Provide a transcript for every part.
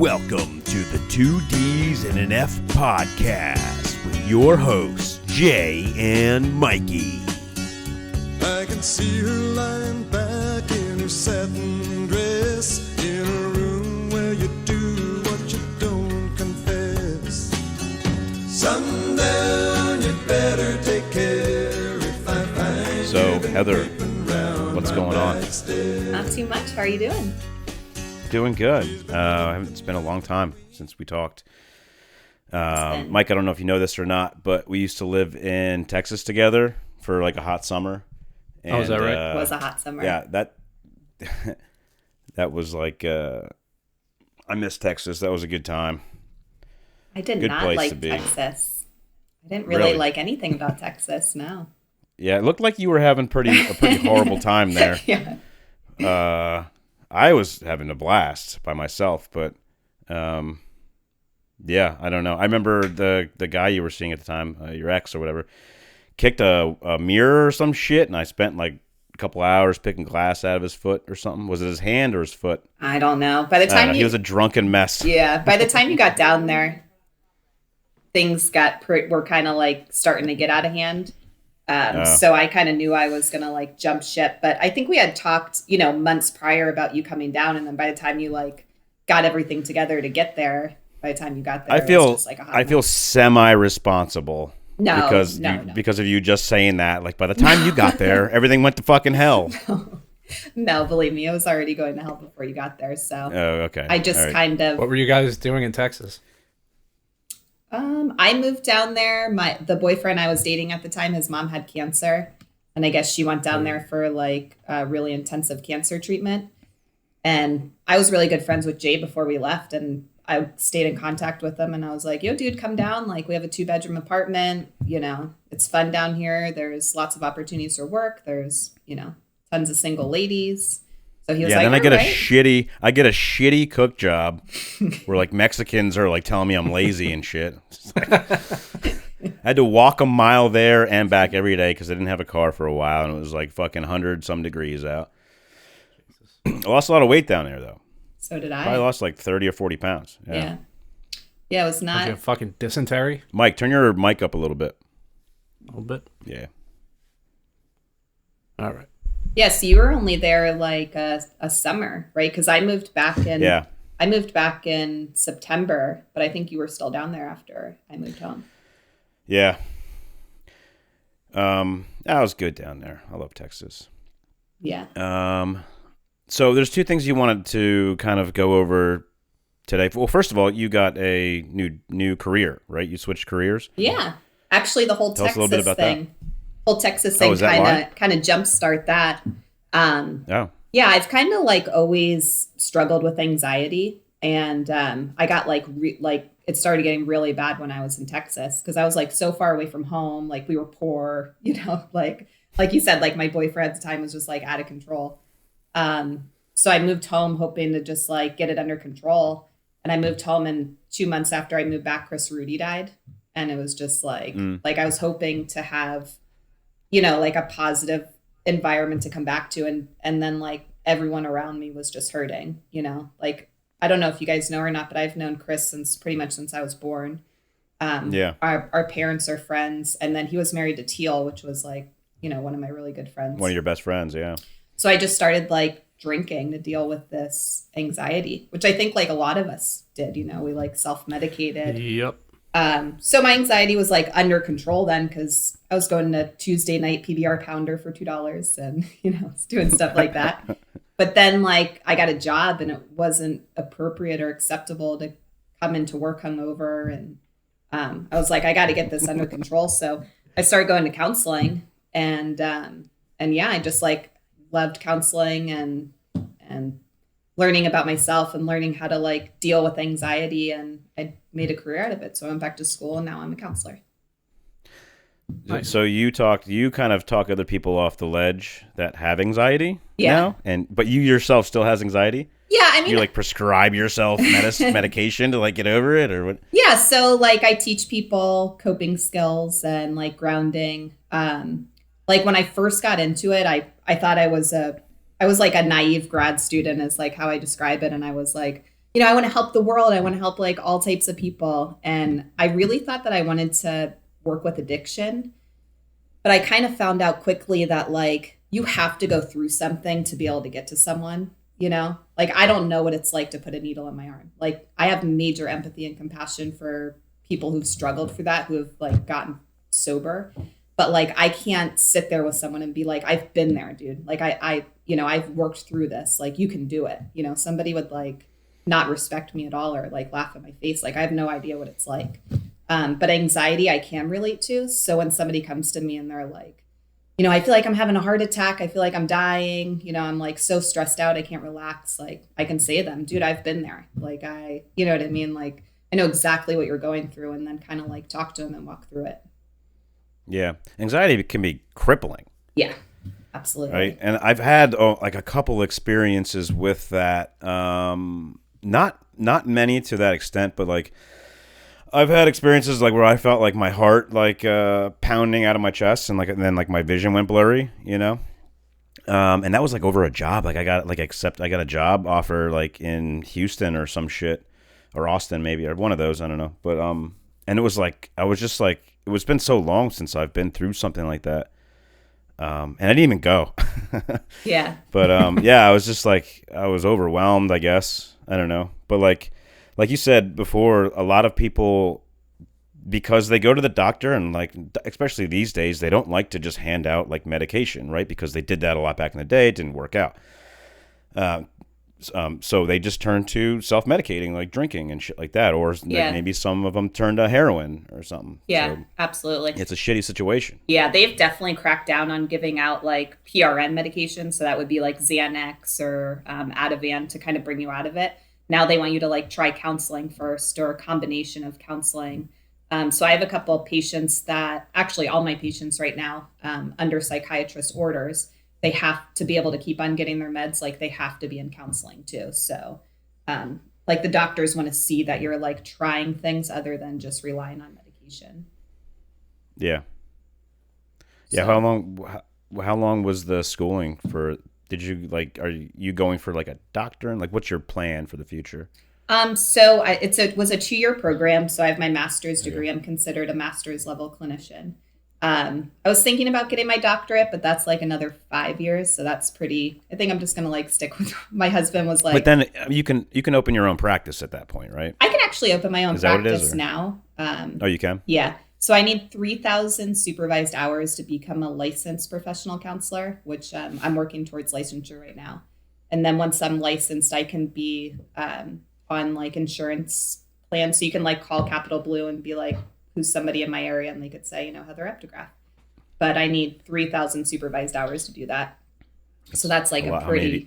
Welcome to the 2Ds and an F podcast with your hosts, Jay and Mikey. I can see her lying back in her satin dress in a room where you do what you don't confess. Sundown, you better take care if I find. So, Heather, what's going on? Not too much. How are you doing? Doing good. It's been a long time since we talked. Mike, I don't know if you know this or not, but we used to live in Texas together for like a hot summer. And, is that right? It was a hot summer. Yeah, that was like, I miss Texas. That was a good time. I did Good not place like to be. Texas. I didn't really like anything about Texas, no. Yeah, it looked like you were having a pretty horrible time there. Yeah. I was having a blast by myself, but yeah, I don't know. I remember the guy you were seeing at the time, your ex or whatever, kicked a mirror or some shit, and I spent like a couple hours picking glass out of his foot or something. Was it his hand or his foot? I don't know. By the time he was a drunken mess. Yeah, by the time you got down there, things were kind of like starting to get out of hand. So I kind of knew I was going to like jump ship, but I think we had talked, months prior about you coming down. And then by the time you like got everything together to get there, by the time you got there, it was just like a hot I feel semi-responsible because of you just saying that. Like by the time you got there, everything went to fucking hell. No, believe me, it was already going to hell before you got there. So okay. I just kind of. What were you guys doing in Texas? I moved down there. The boyfriend I was dating at the time, his mom had cancer. And I guess she went down there for like a really intensive cancer treatment. And I was really good friends with Jay before we left. And I stayed in contact with him. And I was like, yo, dude, come down. Like we have a 2-bedroom apartment. It's fun down here. There's lots of opportunities for work. There's, tons of single ladies. So he was like, then I get right. I get a shitty cook job where like Mexicans are like telling me I'm lazy and shit. I had to walk a mile there and back every day because I didn't have a car for a while, and it was like fucking 100-some degrees out. I lost a lot of weight down there though. So did I. Probably lost like 30 or 40 pounds. Yeah. Yeah, it was not. Was you fucking dysentery? Mike, turn your mic up a little bit. A little bit? Yeah. All right. Yeah, so you were only there like a summer, right? Because I moved back in. Yeah. I moved back in September, but I think you were still down there after I moved home. Yeah. That was good down there. I love Texas. Yeah. So there's two things you wanted to kind of go over today. Well, first of all, you got a new career, right? You switched careers. Yeah. Actually, the whole Tell us a little bit about Texas thing. that. Whole Texas thing kind of jumpstart that. Yeah, I've kind of like always struggled with anxiety, and I got like it started getting really bad when I was in Texas because I was like so far away from home. Like we were poor, like you said, like my boyfriend at the time was just like out of control. So I moved home hoping to just like get it under control, and I moved home, and 2 months after I moved back, Chris Rudy died, and it was just like I was hoping to have, like a positive environment to come back to. And then like everyone around me was just hurting, like, I don't know if you guys know or not, but I've known Chris pretty much since I was born. Yeah. Our parents are friends. And then he was married to Teal, which was like, one of my really good friends. One of your best friends. Yeah. So I just started like drinking to deal with this anxiety, which I think like a lot of us did, we like self-medicated. Yep. So my anxiety was like under control then because I was going to Tuesday night PBR pounder for $2 and, doing stuff like that. But then like I got a job and it wasn't appropriate or acceptable to come into work hungover. And I was like, I got to get this under control. So I started going to counseling and yeah, I just like loved counseling and learning about myself and learning how to like deal with anxiety, and I made a career out of it. So I went back to school and now I'm a counselor. So you kind of talk other people off the ledge that have anxiety now, but you yourself still has anxiety? Yeah, I mean, you like prescribe yourself medication to like get over it or what? Yeah, so like I teach people coping skills and like grounding. Like when I first got into it, I thought I was like a naive grad student is like how I describe it. And I was like I want to help the world. I want to help like all types of people. And I really thought that I wanted to work with addiction. But I kind of found out quickly that like you have to go through something to be able to get to someone, Like I don't know what it's like to put a needle in my arm. Like I have major empathy and compassion for people who've struggled through that, who have like gotten sober. But like I can't sit there with someone and be like, I've been there, dude. Like I've worked through this. Like you can do it. Somebody would like not respect me at all or like laugh in my face. Like I have no idea what it's like. But anxiety I can relate to. So when somebody comes to me and they're like, I feel like I'm having a heart attack. I feel like I'm dying. I'm like so stressed out. I can't relax. Like I can say to them, dude, I've been there. Like you know what I mean? Like I know exactly what you're going through, and then kind of like talk to them and walk through it. Yeah. Anxiety can be crippling. Yeah, absolutely. Right. And I've had like a couple experiences with that. Not many to that extent, but like I've had experiences like where I felt like my heart like pounding out of my chest, and then my vision went blurry, and that was like over a job. Like I got a job offer like in Houston or some shit, or Austin maybe, or one of those, I don't know. But and it was like I was just like, it's been so long since I've been through something like that. And I didn't even go. Yeah. But yeah, I was just like, I was overwhelmed, I guess. I don't know. But like you said before, a lot of people, because they go to the doctor, and like especially these days, they don't like to just hand out like medication, right? Because they did that a lot back in the day. It didn't work out. So they just turn to self-medicating, like drinking and shit like that, or maybe some of them turn to heroin or something. Yeah, so absolutely. It's a shitty situation. Yeah, they've definitely cracked down on giving out like PRN medication. So that would be like Xanax or Ativan to kind of bring you out of it. Now they want you to like try counseling first, or a combination of counseling. So I have a couple of patients that, actually all my patients right now, under psychiatrist orders, they have to be able to keep on getting their meds. Like they have to be in counseling too. So like the doctors want to see that you're like trying things other than just relying on medication. Yeah. Yeah. So, how long was the schooling for? Did you are you going for like a doctor, and like what's your plan for the future? So it was a 2-year program. So I have my master's degree. I'm considered a master's level clinician. I was thinking about getting my doctorate, but that's like another 5 years. So that's pretty, I think I'm just going to like stick with, my husband was like, but then you can open your own practice at that point, right? I can actually open my own practice now. Oh, you can? Yeah. So I need 3,000 supervised hours to become a licensed professional counselor, which I'm working towards licensure right now. And then once I'm licensed, I can be on like insurance plans. So you can like call Capital Blue and be like, who's somebody in my area, and they could say, Heather Updegraff. But I need 3,000 supervised hours to do that. So that's like a pretty.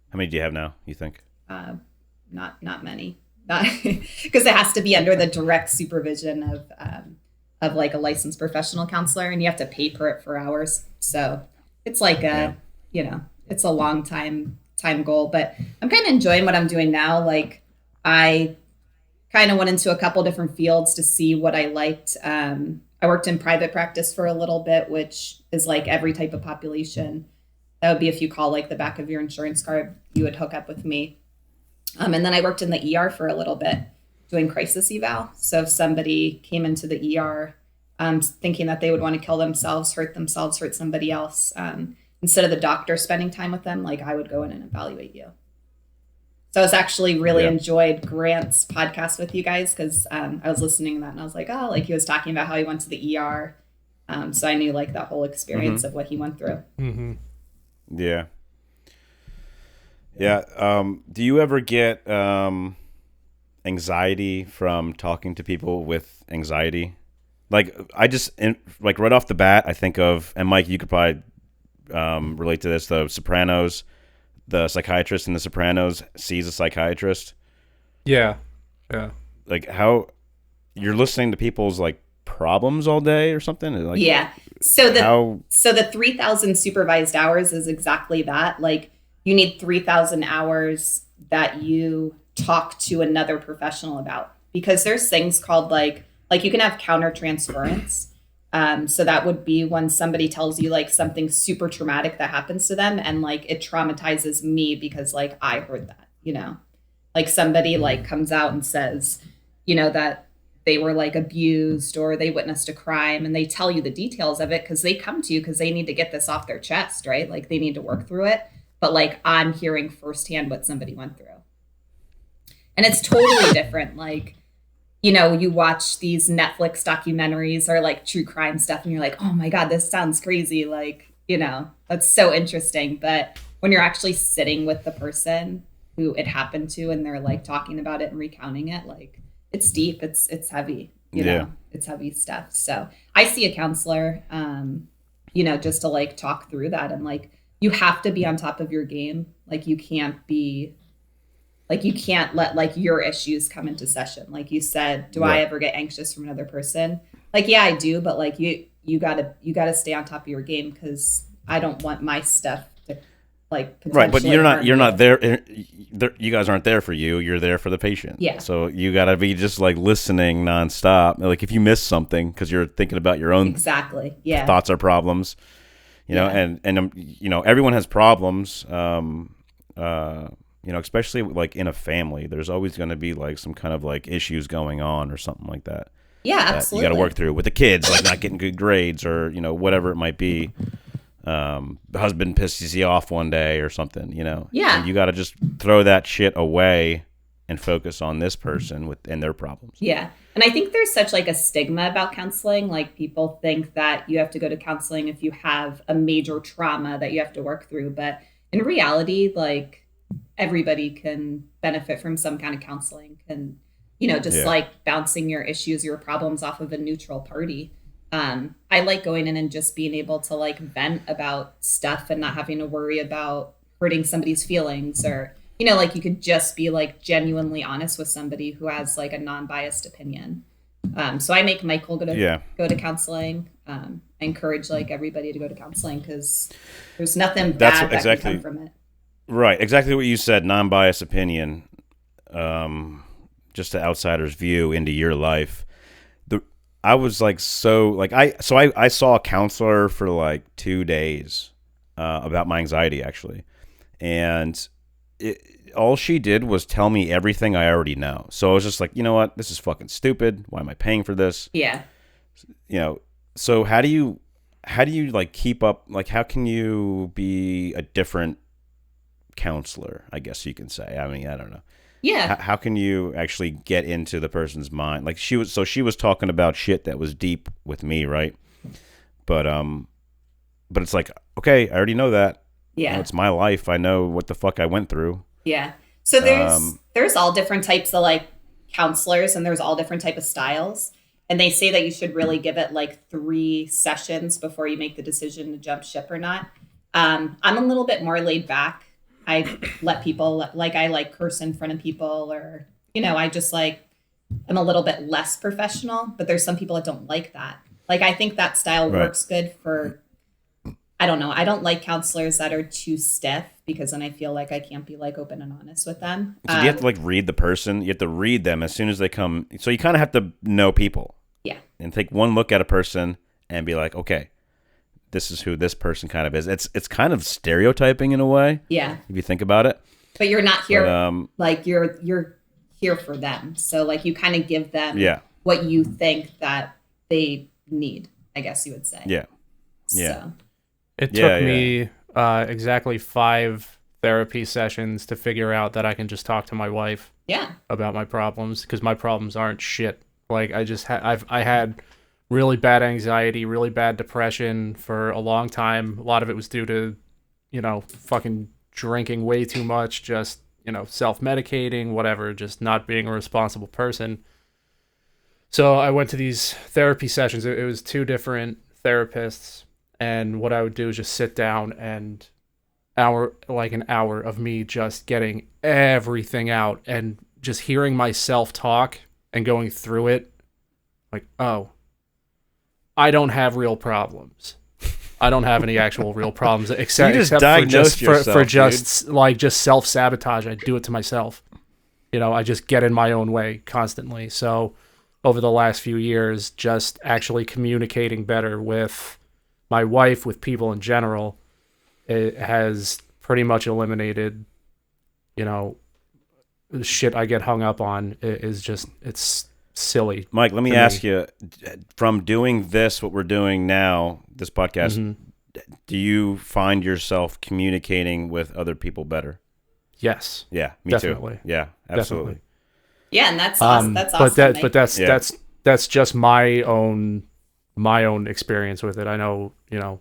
How many do you have now, you think? Not many. Because it has to be under the direct supervision of like a licensed professional counselor, and you have to pay for it for hours. So it's like it's a long time goal, but I'm kind of enjoying what I'm doing now. Like I kind of went into a couple different fields to see what I liked. I worked in private practice for a little bit, which is like every type of population. That would be if you call like the back of your insurance card, you would hook up with me. And then I worked in the ER for a little bit doing crisis eval. So if somebody came into the ER thinking that they would want to kill themselves, hurt somebody else, instead of the doctor spending time with them, like I would go in and evaluate you. So I was actually really enjoyed Grant's podcast with you guys, because I was listening to that and I was like, oh, like he was talking about how he went to the ER. So I knew like that whole experience of what he went through. Mm-hmm. Yeah. Yeah. Do you ever get anxiety from talking to people with anxiety? Like I just like right off the bat, I think of, and Mike, you could probably relate to this, the Sopranos. The psychiatrist in The Sopranos sees a psychiatrist. Yeah. Like how you're listening to people's like problems all day or something. Like, yeah. So the 3,000 supervised hours is exactly that. Like you need 3,000 hours that you talk to another professional about, because there's things called like you can have countertransference. So that would be when somebody tells you like something super traumatic that happens to them, and like it traumatizes me because like I heard that, Like somebody like comes out and says, that they were like abused or they witnessed a crime, and they tell you the details of it because they come to you because they need to get this off their chest, right? Like they need to work through it. But like I'm hearing firsthand what somebody went through. And it's totally different. Like, you watch these Netflix documentaries or like true crime stuff and you're like, oh my God, this sounds crazy. Like, that's so interesting. But when you're actually sitting with the person who it happened to and they're like talking about it and recounting it, like it's deep, it's heavy, it's heavy stuff. So I see a counselor, just to like talk through that. And like, you have to be on top of your game. Like you can't let like your issues come into session. Like you said, do I ever get anxious from another person? Like, yeah, I do. But like you gotta stay on top of your game because I don't want my stuff to like right. But you're not there. You guys aren't there for you. You're there for the patient. Yeah. So you gotta be just like listening nonstop. Like if you miss something because you're thinking about your own thoughts or problems, and everyone has problems. Especially like in a family, there's always going to be like some kind of like issues going on or something like that. Yeah, that absolutely. You got to work through with the kids, like not getting good grades or, whatever it might be. The husband pisses you off one day or something, Yeah. And you got to just throw that shit away and focus on this person and their problems. Yeah. And I think there's such like a stigma about counseling. Like people think that you have to go to counseling if you have a major trauma that you have to work through. But in reality, like, everybody can benefit from some kind of counseling and, like bouncing your issues, your problems off of a neutral party. I like going in and just being able to like vent about stuff and not having to worry about hurting somebody's feelings or, like you could just be like genuinely honest with somebody who has like a non-biased opinion. So I make Michael go to counseling. I encourage like everybody to go to counseling because there's nothing bad that can come from it. Right, exactly what you said, non-biased opinion, just the outsider's view into your life. I was like, I saw a counselor for like 2 days about my anxiety actually. And all she did was tell me everything I already know. So I was just like, you know what, this is fucking stupid. Why am I paying for this? Yeah. So how do you like keep up? Like, how can you be a different counselor, I guess you can say? I mean, I don't know. Yeah. How can you actually get into the person's mind? Like she was talking about shit that was deep with me, right? But it's like, okay, I already know that. Yeah. It's my life. I know what the fuck I went through. Yeah. So there's all different types of like counselors and there's all different type of styles. And they say that you should really give it like 3 sessions before you make the decision to jump ship or not. I'm a little bit more laid back. I let people, like I like curse in front of people or, I just like, I'm a little bit less professional, but there's some people that don't like that. Like, I think that style works good for, I don't know. I don't like counselors that are too stiff because then I feel like I can't be like open and honest with them. So you have to like read the person. You have to read them as soon as they come. So you kind of have to know people. Yeah. And take one look at a person and be like, okay, this is who this person kind of is. It's kind of stereotyping in a way. Yeah. If you think about it. But you're not here, like you're here for them. So like you kind of give them what you think that they need, I guess you would say. Yeah. Yeah. So. It took me exactly 5 therapy sessions to figure out that I can just talk to my wife about my problems because my problems aren't shit. Like I had really bad anxiety, really bad depression for a long time. A lot of it was due to, fucking drinking way too much, just, self-medicating, whatever, just not being a responsible person. So I went to these therapy sessions. It was 2 different therapists. And what I would do is just sit down and an hour of me just getting everything out and just hearing myself talk and going through it. Like, oh, I don't have real problems. I don't have any actual real problems except for just self-sabotage. I do it to myself. I just get in my own way constantly. So over the last few years, just actually communicating better with my wife, with people in general, it has pretty much eliminated, shit I get hung up on is just, it's silly. Mike, let me ask you, from doing this, what we're doing now, this podcast, do you find yourself communicating with other people better? Yes. Yeah, me definitely. too. Yeah, absolutely. Definitely. Yeah, and that's awesome. That's awesome. But that's just my own experience with it. I know,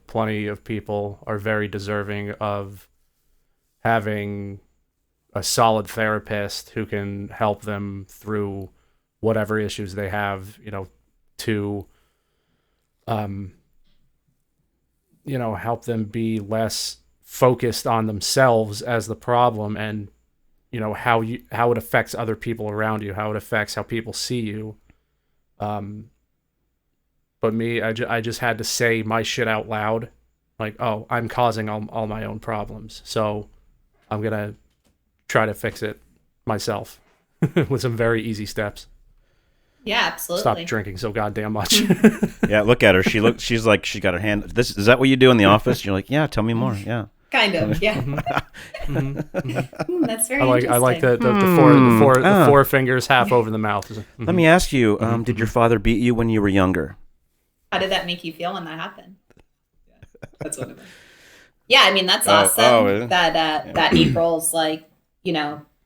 plenty of people are very deserving of having a solid therapist who can help them through whatever issues they have, to help them be less focused on themselves as the problem, and how it affects other people around you, how it affects how people see you. But me, I just had to say my shit out loud, like, oh, I'm causing all my own problems, so I'm gonna try to fix it myself with some very easy steps. Yeah, absolutely. Stop drinking so goddamn much. Yeah, look at her. She's like, she got her hand. Is that what you do in the office? You're like, yeah, tell me more. Yeah. Kind of, yeah. That's very interesting. I like the four fingers half over the mouth. Let me ask you, did your father beat you when you were younger? How did that make you feel when that happened? Yeah, that's what it meant. Yeah, I mean, that's awesome that April's like,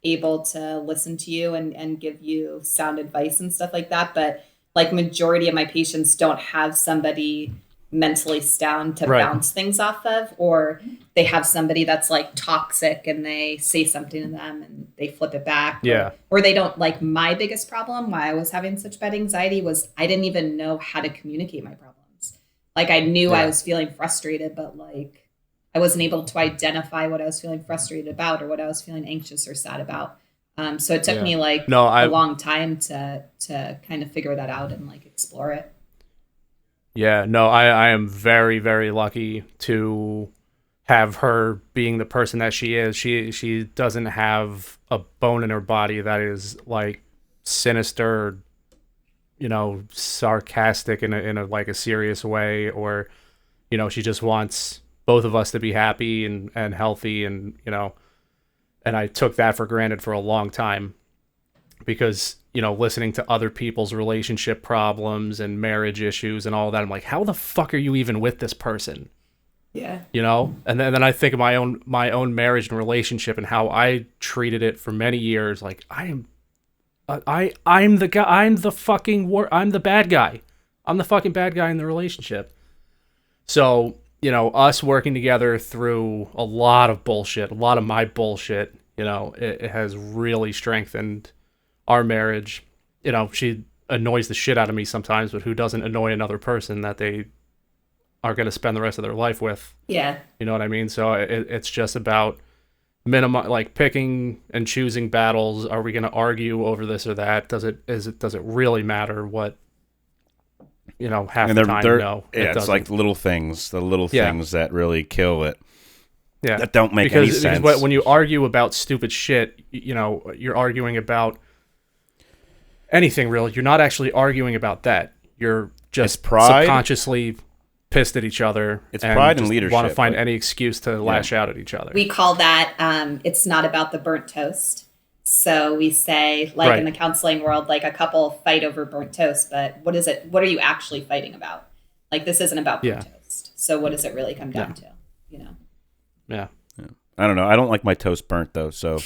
able to listen to you and give you sound advice and stuff like that. But like majority of my patients don't have somebody mentally sound to bounce things off of, or they have somebody that's like toxic and they say something to them and they flip it back. Or they don't. Like, my biggest problem why I was having such bad anxiety was I didn't even know how to communicate my problems. Like, I knew I was feeling frustrated, but like I wasn't able to identify what I was feeling frustrated about or what I was feeling anxious or sad about. So it took me a long time to kind of figure that out and like explore it. Yeah, no, I am very, very lucky to have her being the person that she is. She doesn't have a bone in her body that is like sinister, sarcastic in a like a serious way, or she just wants both of us to be happy and healthy, and and I took that for granted for a long time because listening to other people's relationship problems and marriage issues and all that, I'm like, how the fuck are you even with this person? Yeah. And then I think of my own marriage and relationship and how I treated it for many years. Like, I'm the guy. I'm the bad guy. I'm the fucking bad guy in the relationship. So, us working together through a lot of bullshit, a lot of my bullshit, it has really strengthened our marriage. She annoys the shit out of me sometimes, but who doesn't annoy another person that they are going to spend the rest of their life with? Yeah. You know what I mean? So it's just about picking and choosing battles. Are we going to argue over this or that? Does it really matter what, half the time? No. Yeah, it's like the little things that really kill it. Yeah. That don't make any sense. Because when you argue about stupid shit, you're arguing about anything really. You're not actually arguing about that. You're just subconsciously pissed at each other. It's pride and leadership. Want to find any excuse to lash out at each other. We call that it's not about the burnt toast. So we say, like in the counseling world, like a couple fight over burnt toast, but what is it? What are you actually fighting about? Like, this isn't about burnt toast. So what does it really come down to? Yeah. I don't know. I don't like my toast burnt though, so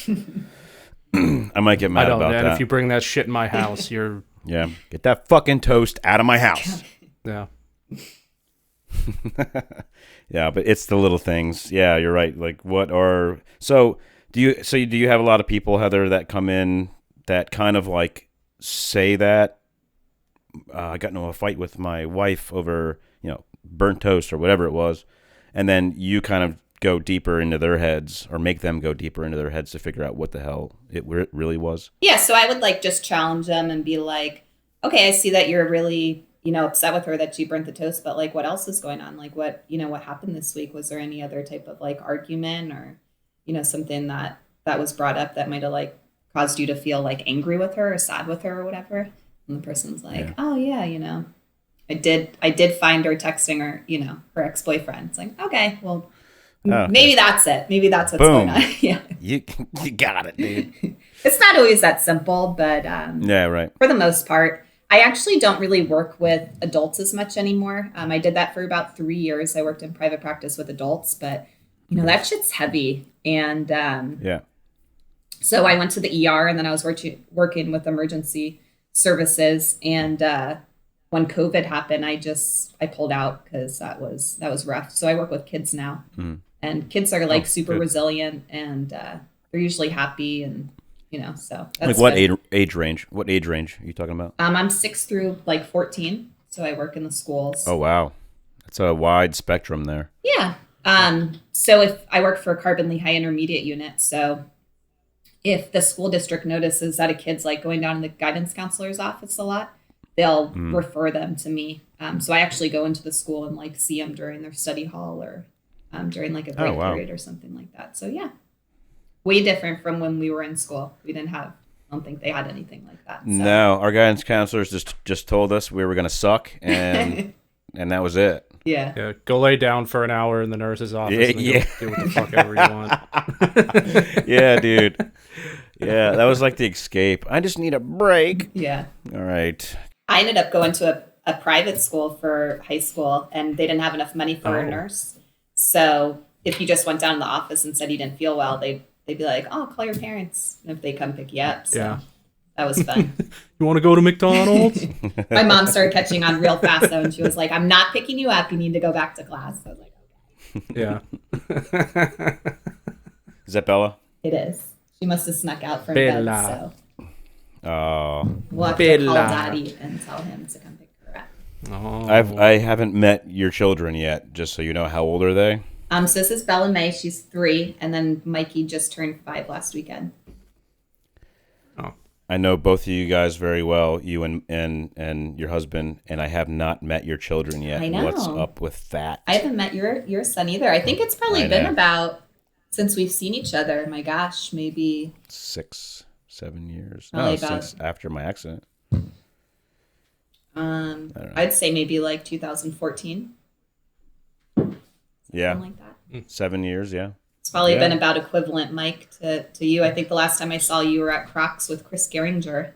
I might get mad about that. And if you bring that shit in my house, you're get that fucking toast out of my house. Yeah. Yeah, but it's the little things. Yeah, you're right. Like, do you have a lot of people, Heather, that come in that kind of like say that I got into a fight with my wife over, burnt toast or whatever it was, and then you kind of go deeper into their heads or make them go deeper into their heads to figure out what the hell it really was? Yeah, so I would like just challenge them and be like, okay, I see that you're really, upset with her that she burnt the toast, but like, what else is going on? Like, what happened this week? Was there any other type of like argument or, something that was brought up that might have like caused you to feel like angry with her or sad with her or whatever? And the person's like, oh yeah, I did find her texting her, her ex-boyfriend. It's like, okay, well, Maybe that's it. Maybe that's what's going on. Yeah. You got it, dude. It's not always that simple, but yeah, right. For the most part, I actually don't really work with adults as much anymore. I did that for about 3 years. I worked in private practice with adults, but that shit's heavy. And so I went to the ER, and then I was working with emergency services. And when COVID happened, I pulled out because that was rough. So I work with kids now, and kids are like super resilient, and they're usually happy, and so that's like what age range? What age range are you talking about? I'm 6 through like 14, so I work in the schools. Oh wow, that's a wide spectrum there. Yeah. So if I work for a carbonly high intermediate unit, so if the school district notices that a kid's like going down in the guidance counselor's office a lot, they'll refer them to me. So I actually go into the school and like see them during their study hall or during like a break period or something like that. So yeah, way different from when we were in school. I don't think they had anything like that. So. No, our guidance counselors just told us we were going to suck, and and that was it. Yeah. Go lay down for an hour in the nurse's office and go do what the fuck ever you want. Yeah, dude. Yeah, that was like the escape. I just need a break. Yeah. All right. I ended up going to a private school for high school, and they didn't have enough money for a nurse. So if you just went down to the office and said you didn't feel well, they'd be like, "Oh, call your parents," and if they come pick you up. So that was fun. You want to go to McDonald's? My mom started catching on real fast though, and she was like, "I'm not picking you up. You need to go back to class." I was like, "Okay." Yeah. Is that Bella? It is. She must have snuck out from bed, so we'll have to call Daddy and tell him to come pick her up. Oh. I haven't met your children yet, just so you know. How old are they? So this is Bella May. She's 3, and then Mikey just turned 5 last weekend. Oh. I know both of you guys very well, you and your husband, and I have not met your children yet. I know. What's up with that? I haven't met your son either. I think it's probably been about since we've seen each other. My gosh, maybe 6, 7 years. No, since after my accident. I'd say maybe like 2014. Yeah. Something like that. 7 years, yeah. It's probably been about equivalent, Mike, to you. I think the last time I saw you were at Crocs with Chris gehringer.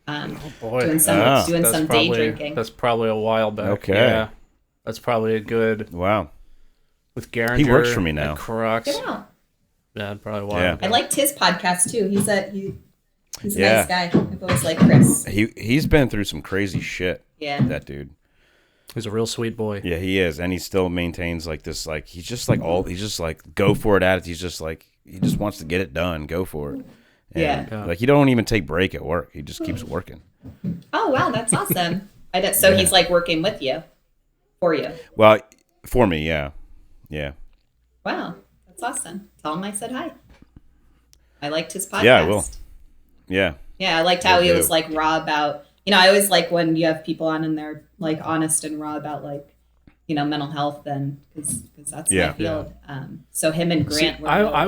Doing some day drinking. That's probably a while back. Okay. Yeah. That's probably a good... Wow. With Gehringer. He works for me now. Crocs. Yeah. Yeah, probably a while ago. I liked his podcast, too. He's a nice guy. I've always liked Chris. He's been through some crazy shit. Yeah. That dude. He's a real sweet boy. Yeah, he is, and he still maintains like this. Like he's just like go for it attitude. He's just like he just wants to get it done. Go for it. And, like he don't even take break at work. He just keeps working. Oh wow, that's awesome. So he's like working with you, for you. Well, for me, yeah. Wow, that's awesome. Tell him I said hi. I liked his podcast. Yeah, I will. Yeah. Yeah, I liked how he was like raw about. I always like when you have people on and they're like honest and raw about like, mental health, and because that's my field. Yeah. So him and Grant were I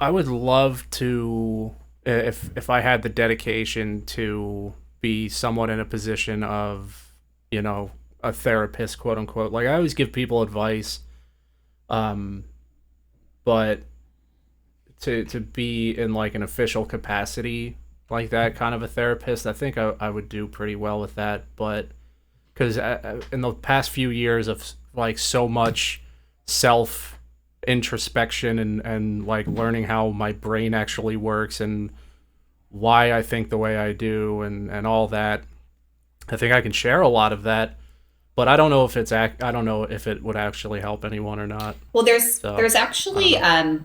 would love to, if I had the dedication to be somewhat in a position of, a therapist, quote unquote. Like I always give people advice, but to be in like an official capacity like that kind of a therapist, I think I would do pretty well with that. But because in the past few years of like so much self introspection and like learning how my brain actually works and why I think the way I do and all that, I think I can share a lot of that. But I don't know if it would actually help anyone or not. Well, there's actually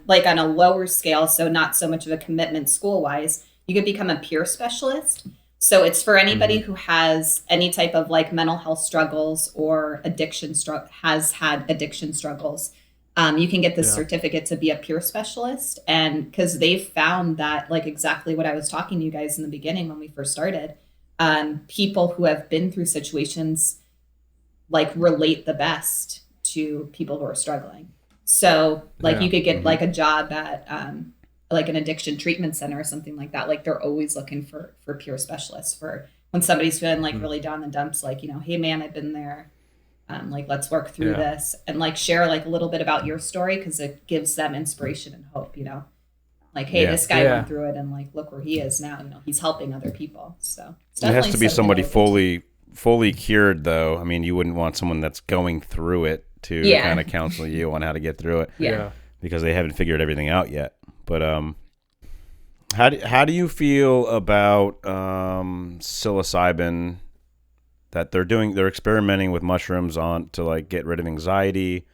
like on a lower scale, so not so much of a commitment school wise. You could become a peer specialist. So it's for anybody who has any type of like mental health struggles or has had addiction struggles. You can get this certificate to be a peer specialist. And because they've found that, like exactly what I was talking to you guys in the beginning when we first started, people who have been through situations like relate the best to people who are struggling. So like you could get like a job at like an addiction treatment center or something like that. Like they're always looking for peer specialists for when somebody's feeling like really down in the dumps, like, hey man, I've been there. Like, let's work through this and like share like a little bit about your story, because it gives them inspiration and hope, you know, like, hey, this guy went through it and like, look where he is now, you know, he's helping other people. So it has to be somebody fully cured, though. I mean, you wouldn't want someone that's going through it to kind of counsel you on how to get through it, because they haven't figured everything out yet. But how do you feel about psilocybin? That they're experimenting with mushrooms on to like get rid of anxiety,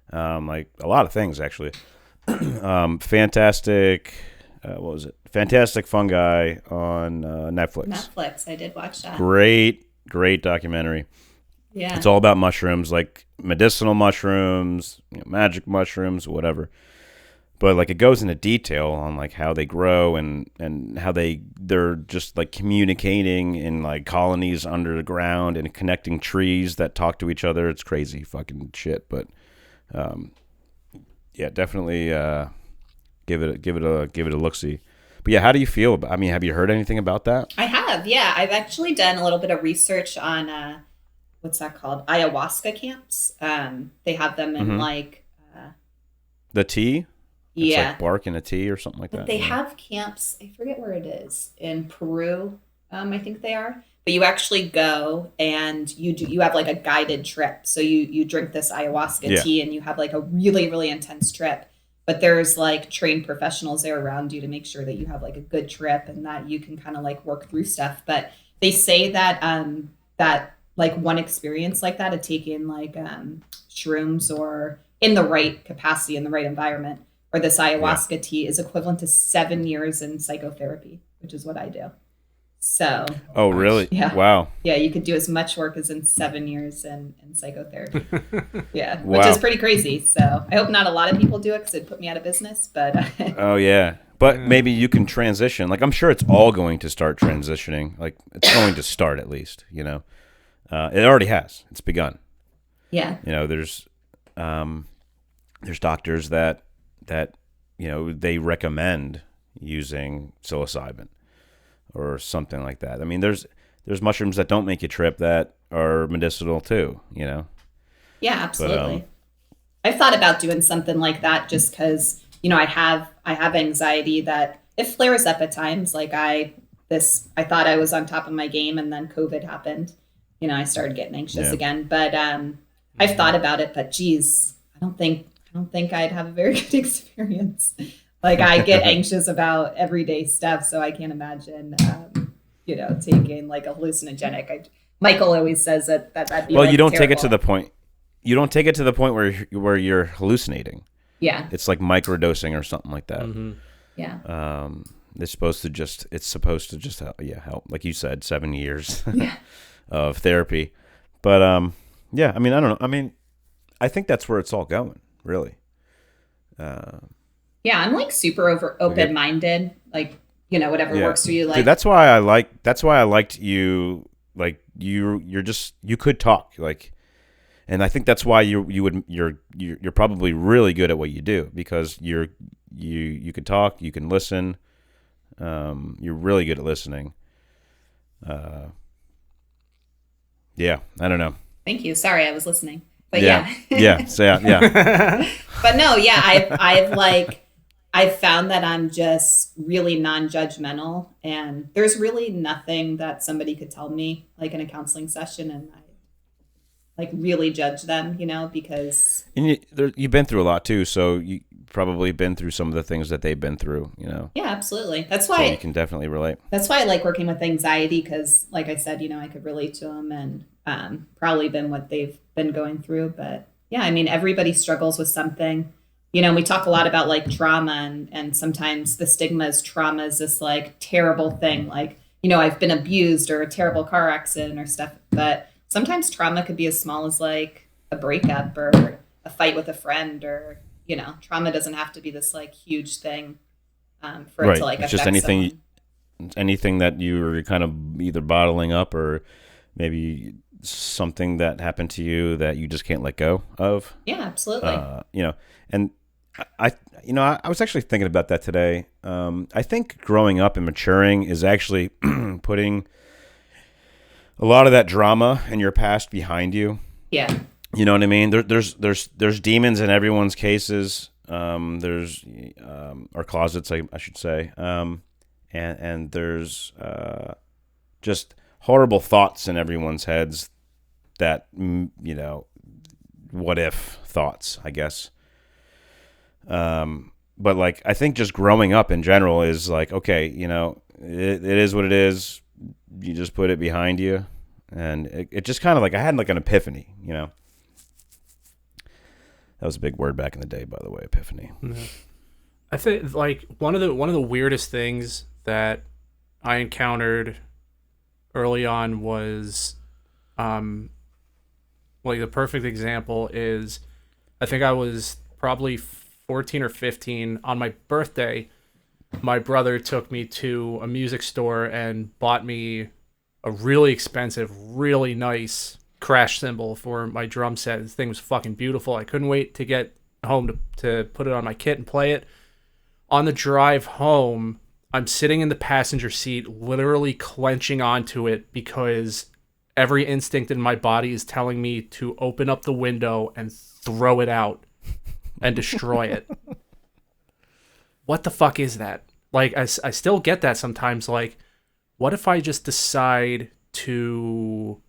like a lot of things actually. Fantastic Fungi on Netflix. Netflix, I did watch that. Great documentary. Yeah, it's all about mushrooms, like medicinal mushrooms, you know, magic mushrooms, whatever. But like it goes into detail on like how they grow and how they're just like communicating in like colonies under the ground and connecting trees that talk to each other. It's crazy fucking shit. But definitely give it a look-see. But yeah, how do you feel about? I mean, have you heard anything about that? I have. Yeah, I've actually done a little bit of research on what's that called? Ayahuasca camps. They have them in like the tea. It's like bark in a tea or something like that. They have camps, I forget where it is, in Peru, I think they are. But you actually go and you have like a guided trip. So you drink this ayahuasca tea and you have like a really, really intense trip. But there's like trained professionals there around you to make sure that you have like a good trip and that you can kind of like work through stuff. But they say that that like one experience like that of taking like shrooms or in the right capacity, in the right environment, or this ayahuasca tea is equivalent to 7 years in psychotherapy, which is what I do. So. Oh, really? Yeah. Wow. Yeah, you could do as much work as in 7 years in psychotherapy. Yeah, which is pretty crazy. So I hope not a lot of people do it because it'd put me out of business. But. Oh, yeah. But maybe you can transition. Like, I'm sure it's all going to start transitioning. Like, it's going to start at least, you know. It already has. It's begun. Yeah. You know, there's doctors that you know they recommend using psilocybin or something like that. I mean, there's mushrooms that don't make you trip that are medicinal too, you know. Yeah, absolutely. But, I've thought about doing something like that just because, you know, I have anxiety that it flares up at times. Like I thought I was on top of my game and then COVID happened. You know, I started getting anxious again. But I've thought about it, but geez, I don't think I'd have a very good experience. Like I get anxious about everyday stuff, so I can't imagine, you know, taking like a hallucinogenic. Michael always says that'd be. Well, like, you don't terrible. take it to the point. You don't take it to the point where you're hallucinating. Yeah. It's like microdosing or something like that. Mm-hmm. Yeah. It's supposed to just help. Like you said, 7 years yeah. of therapy. But yeah, I mean, I don't know. I mean, I think that's where it's all going, really. Yeah, I'm like super open-minded. Like, you know, whatever works for you. Like, dude, that's why I liked you. Like you could talk. Like, and I think that's why you're probably really good at what you do, because you can talk, you can listen. You're really good at listening. Yeah, I don't know. Thank you. Sorry, I was listening. But yeah. Yeah. So yeah. But no, yeah, I've found that I'm just really non-judgmental, and there's really nothing that somebody could tell me like in a counseling session and I like really judge them, you know, because you've been through a lot too, so you probably been through some of the things that they've been through, you know. Yeah, absolutely. That's why you can definitely relate. That's why I like working with anxiety, because like I said, you know, I could relate to them and probably been what they've been going through. But yeah, I mean, everybody struggles with something. You know, we talk a lot about like trauma, and sometimes the stigma is trauma is this like terrible thing. Like, you know, I've been abused or a terrible car accident or stuff. But sometimes trauma could be as small as like a breakup or a fight with a friend, or, you know, trauma doesn't have to be this like huge thing for it to like affect just anything that you're kind of either bottling up, or maybe something that happened to you that you just can't let go of. Yeah, absolutely. You know, and I was actually thinking about that today. I think growing up and maturing is actually putting a lot of that drama in your past behind you. Yeah. You know what I mean? There's demons in everyone's cases. There's or closets, I should say. And there's just horrible thoughts in everyone's heads that, what if thoughts, I guess. But like, I think just growing up in general is like, okay, it is what it is. You just put it behind you. And it just kind of like, I had like an epiphany, That was a big word back in the day, by the way, epiphany. Yeah. I think like one of the weirdest things that I encountered early on was, like the perfect example is, I think I was probably 14 or 15 on my birthday. My brother took me to a music store and bought me a really expensive, really nice crash cymbal for my drum set. This thing was fucking beautiful. I couldn't wait to get home to put it on my kit and play it. On the drive home, I'm sitting in the passenger seat, literally clenching onto it because every instinct in my body is telling me to open up the window and throw it out and destroy it. What the fuck is that? Like, I still get that sometimes. Like, what if I just decide to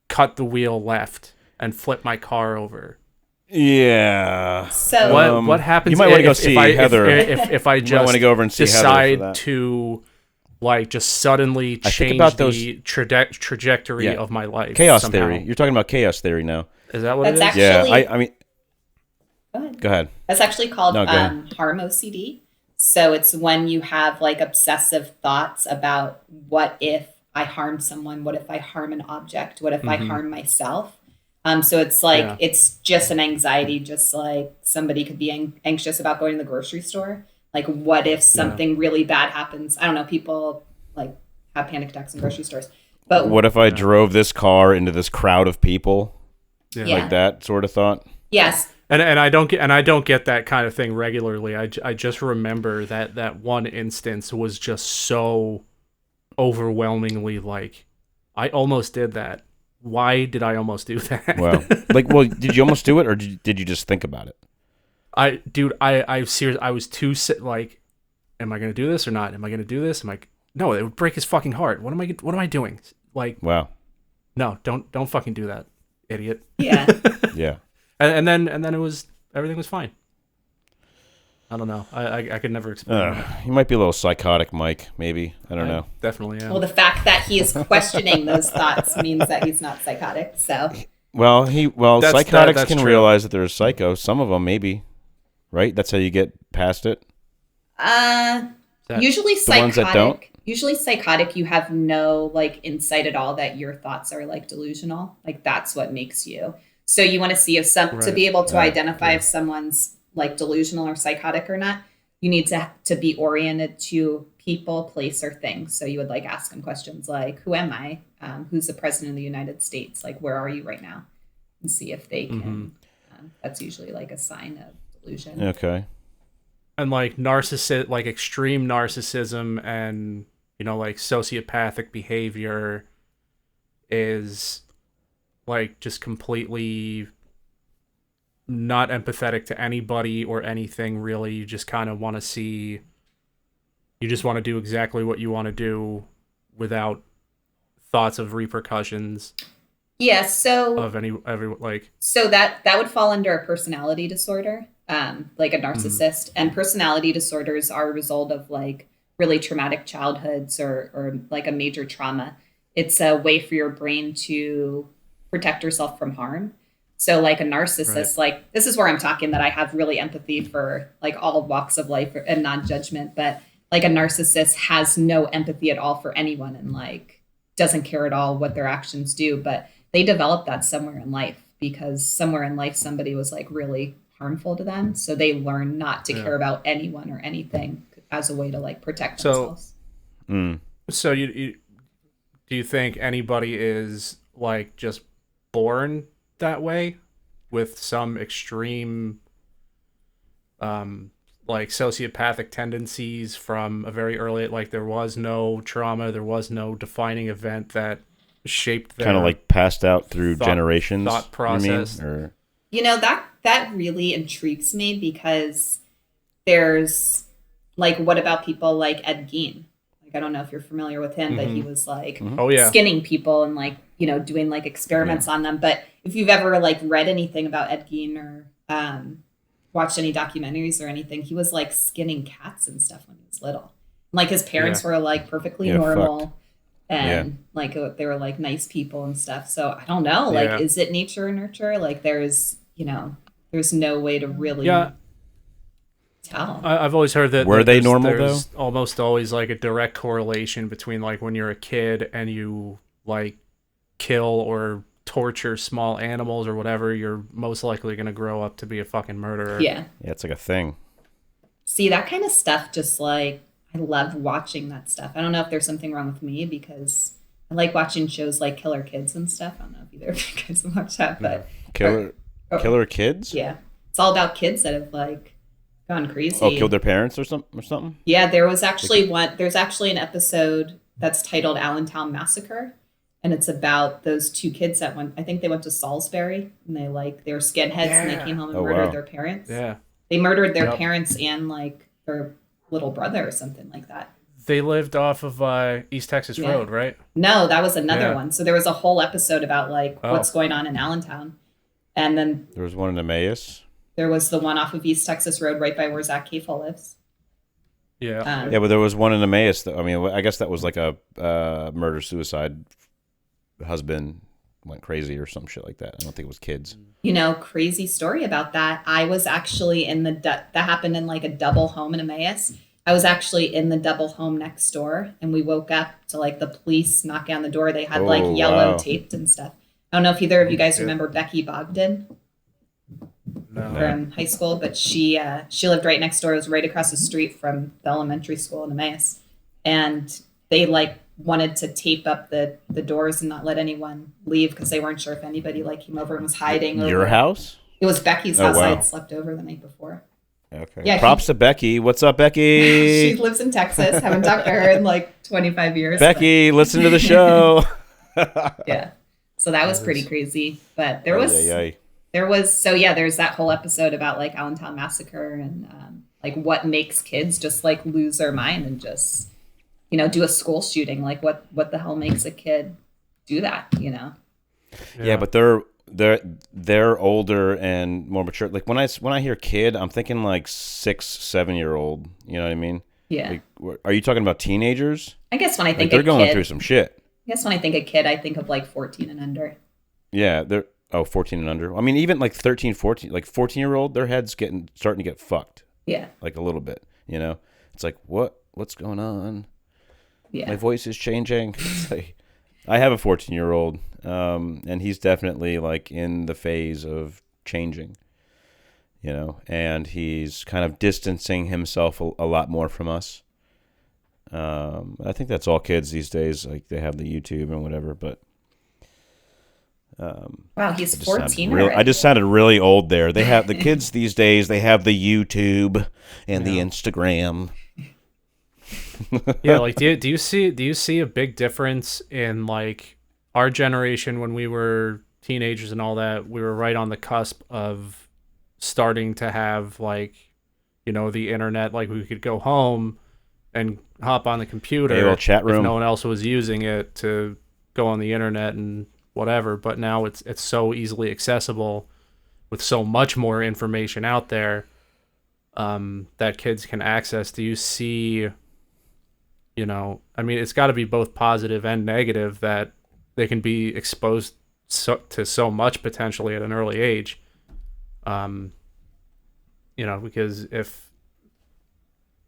cut the wheel left and flip my car over? Yeah. So what happens? You might want to go see Heather. If I just want to go over and see decide to like just suddenly change the trajectory of my life. Chaos somehow. theory. You're talking about chaos theory now. Is that what That's it is? actually, I mean. Go ahead. That's actually called harm OCD. So it's when you have like obsessive thoughts about what if I harm someone, what if I harm an object, what if I harm myself. So it's like it's just an anxiety, just like somebody could be anxious about going to the grocery store. Like, what if something really bad happens? I don't know. People like have panic attacks in grocery stores. But what if I drove this car into this crowd of people? Yeah. Like that sort of thought. Yes. And I don't get that kind of thing regularly. I just remember that one instance was just so overwhelmingly like, I almost did that. Why did I almost do that? Well, did you almost do it, or did you just think about it? I seriously, I was too like, am I gonna do this or not? Am I gonna do this? No, it would break his fucking heart. What am I doing? Like, wow. No, don't fucking do that, idiot. Yeah. Yeah. And then everything was fine. I don't know. I could never explain that. You might be a little psychotic, Mike. Maybe I don't know. Definitely am. Well, the fact that he is questioning those thoughts means that he's not psychotic. So. Well, psychotics that's can true. realize that they're a psycho. Some of them, maybe. Right? That's how you get past it. Usually the ones that don't? Usually psychotic, you have no like insight at all that your thoughts are like delusional. Like that's what makes you. So you want to see if to be able to identify if someone's like delusional or psychotic or not, you need to be oriented to people, place, or things. So you would like ask them questions like, who am I? Who's the president of the United States? Like, where are you right now? And see if they can. That's usually like a sign of delusion. Okay. And like like extreme narcissism and, like sociopathic behavior is like just completely not empathetic to anybody or anything really. You just kind of want to you just want to do exactly what you want to do without thoughts of repercussions. Yeah, so of so that would fall under a personality disorder, like a narcissist. And personality disorders are a result of like really traumatic childhoods or like a major trauma. It's a way for your brain to protect yourself from harm. So like a narcissist, like this is where I'm talking that I have really empathy for like all walks of life and non-judgment, but like a narcissist has no empathy at all for anyone and like doesn't care at all what their actions do, but they develop that somewhere in life because somewhere in life somebody was like really harmful to them. So they learn not to care about anyone or anything as a way to like protect themselves. So do you think anybody is like just born that way with some extreme like sociopathic tendencies from a very early, like there was no trauma, there was no defining event that shaped their kind of like passed out through generations thought process. That really intrigues me because there's like, what about people like Ed Gein? Like, I don't know if you're familiar with him, but he was like skinning people and like, doing like experiments on them. But if you've ever like read anything about Ed Gein or watched any documentaries or anything, he was like skinning cats and stuff when he was little. Like his parents were like perfectly normal and like they were like nice people and stuff. So I don't know, like, is it nature or nurture? Like there's no way to really tell. I've always heard that were they normal though? Almost always like a direct correlation between like when you're a kid and you like kill or torture small animals or whatever, you're most likely going to grow up to be a fucking murderer. Yeah, it's like a thing. See, that kind of stuff, just like, I love watching that stuff. I don't know if there's something wrong with me because I like watching shows like Killer Kids and stuff. I don't know if either of you guys have watched that, but Killer Kids? Yeah. It's all about kids that have like gone crazy. Oh, killed their parents or something? Yeah, there's actually an episode that's titled Allentown Massacre. And it's about those two kids that I think they went to Salisbury and they were skinheads and they came home and murdered their parents. Yeah. They murdered their parents and like their little brother or something like that. They lived off of East Texas Road, right? No, that was another one. So there was a whole episode about like what's going on in Allentown. And then there was one in Emmaus. There was the one off of East Texas Road right by where 𝐋𝐢𝐬𝐬 lives. Yeah. But there was one in Emmaus. I mean, I guess that was like a murder-suicide. Husband went crazy or some shit like that. I don't think it was kids. Crazy story about that. I was actually in that happened in like a double home in Emmaus. I was actually in the double home next door and we woke up to like the police knocking on the door. They had yellow taped and stuff. I don't know if either of you guys remember Becky Bogdan from high school, but she lived right next door. It was right across the street from the elementary school in Emmaus. And they wanted to tape up the doors and not let anyone leave because they weren't sure if anybody came over and was hiding. Your house? It was Becky's house. I had slept over the night before. Okay. Yeah, props to Becky. What's up, Becky? She lives in Texas. Haven't talked to her in 25 years. Becky, listen to the show. Yeah. So that was pretty crazy. But there's that whole episode about Allentown Massacre and what makes kids just lose their mind and just do a school shooting. What the hell makes a kid do that? Yeah, but they're older and more mature. Like when I hear kid, I'm thinking 6-7 year old. You know what I mean? Yeah. Are you talking about teenagers? I guess when I think they're going through some shit. I guess when I think a kid, I think of 14 and under. Yeah, 14 and under. I mean, even 13, 14, 14-year-old, their head's starting to get fucked. Yeah. A little bit. It's what's going on? Yeah. My voice is changing. I have a 14-year-old, and he's definitely in the phase of changing, and he's kind of distancing himself a lot more from us. I think that's all kids these days. They have the YouTube and whatever, but. Wow, he's 14. I just sounded really old there. They have the kids these days. They have the YouTube and the Instagram. Yeah, do you see a big difference in our generation when we were teenagers and all that? We were right on the cusp of starting to have the internet. We could go home and hop on the computer chat room if no one else was using it to go on the internet and whatever. But now it's so easily accessible with so much more information out there that kids can access. Do you see? It's got to be both positive and negative that they can be exposed to so much potentially at an early age. Because if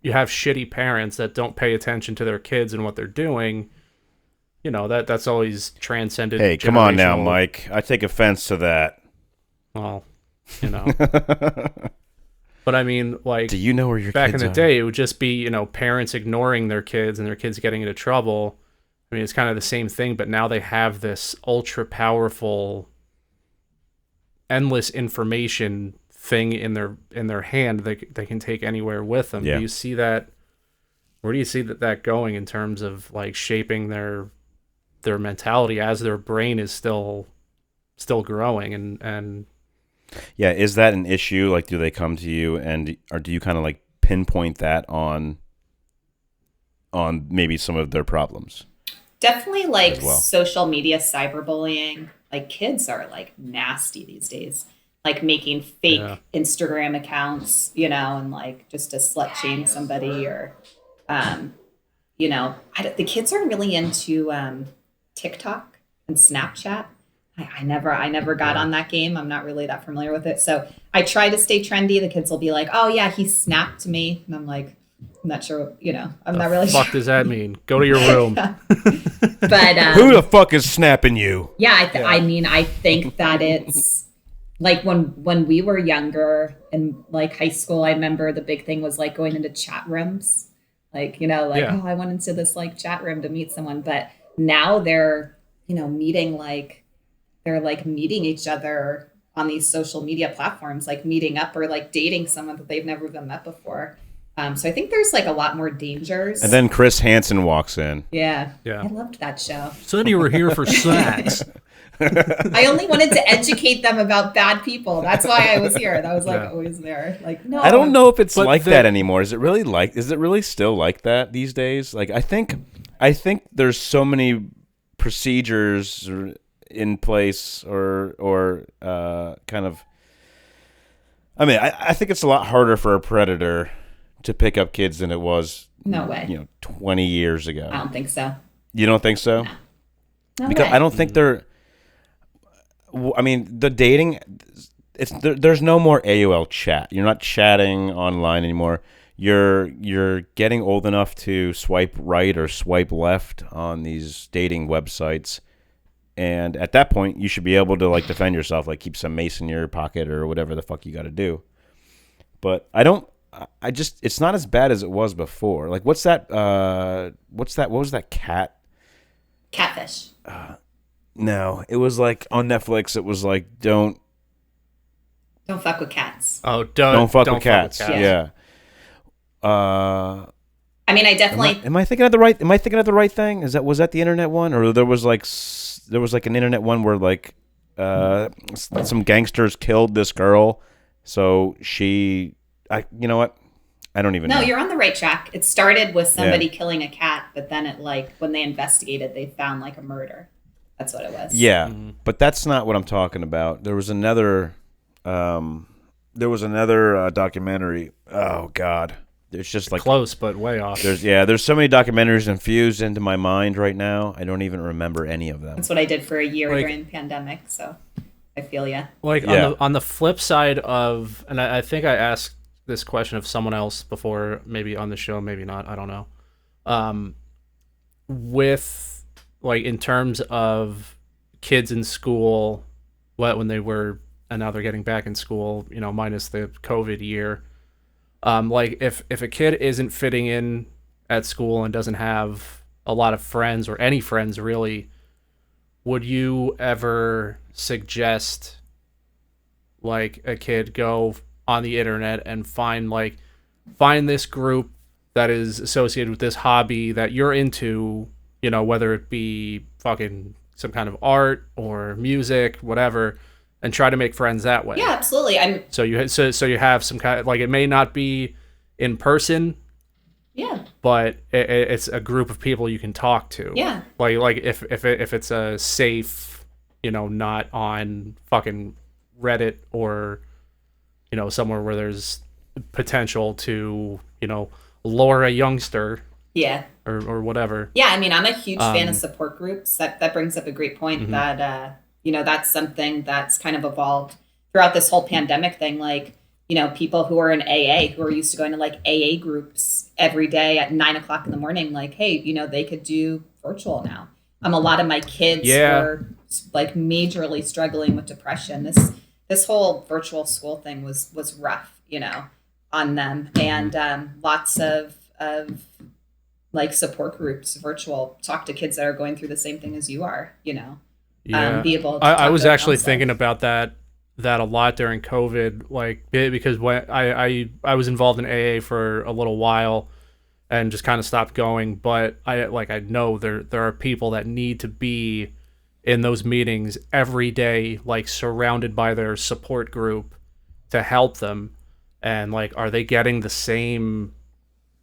you have shitty parents that don't pay attention to their kids and what they're doing, that's always transcended. Hey, come on now, Mike. I take offense to that. Well, But I mean, do you know where your back kids in the day, it would just be, parents ignoring their kids and their kids getting into trouble. I mean, it's kind of the same thing, but now they have this ultra powerful, endless information thing in their hand that they can take anywhere with them. Yeah. Do you see that? Where do you see that going in terms of shaping their their mentality as their brain is still growing. And yeah, is that an issue? Like, do they come to you or do you kind of like pinpoint that on maybe some of their problems? Definitely like social media cyberbullying. Like kids are like nasty these days, like making fake Instagram accounts, you know, and like just to slut shame somebody or, you know, the kids are really into TikTok and Snapchat. I never got on that game. I'm not really that familiar with it. So I try to stay trendy. The kids will be like, oh yeah, he snapped me. And I'm like, I'm not sure, you know, I'm not really sure. What the fuck does that mean? Go to your room. But who the fuck is snapping you? Yeah, I mean, I think that it's like when we were younger in like high school, I remember the big thing was like going into chat rooms. Like, you know, like, oh, I went into this like chat room to meet someone. But now they're, you know, meeting each other on these social media platforms, like meeting up or like dating someone that they've never even met before. So I think there's like a lot more dangers. And then Chris Hansen walks in. Yeah. I loved that show. Said you were here for sex. I only wanted to educate them about bad people. That's why I was here. That was like always there. Like, no. I don't know if it's like that anymore. Is it really still like that these days? Like I think there's so many procedures in place or kind of, I mean, I think it's a lot harder for a predator to pick up kids than it was, no way, you know, 20 years ago. I don't think so. You don't think so? No because way. I don't think I mean, the dating, there's no more AOL chat. You're not chatting online anymore. You're getting old enough to swipe right or swipe left on these dating websites. And at that point, you should be able to like defend yourself, like keep some mace in your pocket or whatever the fuck you got to do. But it's not as bad as it was before. Like, what was that cat? Catfish. No, it was like on Netflix. It was like don't fuck with cats. Oh, don't fuck with cats. Yeah. I mean, I definitely. Am I thinking of the right thing? Was that the internet one, or there was like an internet one where like some gangsters killed this girl, so you know what? I don't even know. No, you're on the right track. It started with somebody killing a cat, but then it like when they investigated, they found like a murder. That's what it was. Yeah, but that's not what I'm talking about. There was another documentary. Oh God, it's just like close, but way off. There's so many documentaries infused into my mind right now. I don't even remember any of them. That's what I did for a year during the pandemic. So I feel ya. Like on the flip side of, and I think I asked this question of someone else before, maybe on the show, maybe not. I don't know. With like in terms of kids in school, when they were, and now they're getting back in school, you know, minus the COVID year. Like if a kid isn't fitting in at school and doesn't have a lot of friends or any friends really, would you ever suggest like a kid go on the internet and find this group that is associated with this hobby that you're into, you know, whether it be fucking some kind of art or music, whatever, and try to make friends that way? Yeah, absolutely. So you have some kind of, like, it may not be in person. Yeah. But it's a group of people you can talk to. Yeah. Like if it's a safe, you know, not on fucking Reddit or, you know, somewhere where there's potential to, you know, lure a youngster. Yeah. Or whatever. Yeah, I mean, I'm a huge fan of support groups. That brings up a great point that, you know, that's something that's kind of evolved throughout this whole pandemic thing. Like, you know, people who are in AA, who are used to going to like AA groups every day at 9:00 in the morning, like, hey, you know, they could do virtual now. A lot of my kids were like majorly struggling with depression. This whole virtual school thing was rough, you know, on them. And lots of like support groups, virtual, talk to kids that are going through the same thing as you are, you know. Be able to I was actually thinking about that a lot during COVID, like, because when I was involved in AA for a little while, and just kind of stopped going. But I know there are people that need to be in those meetings every day, like surrounded by their support group to help them. And like, are they getting the same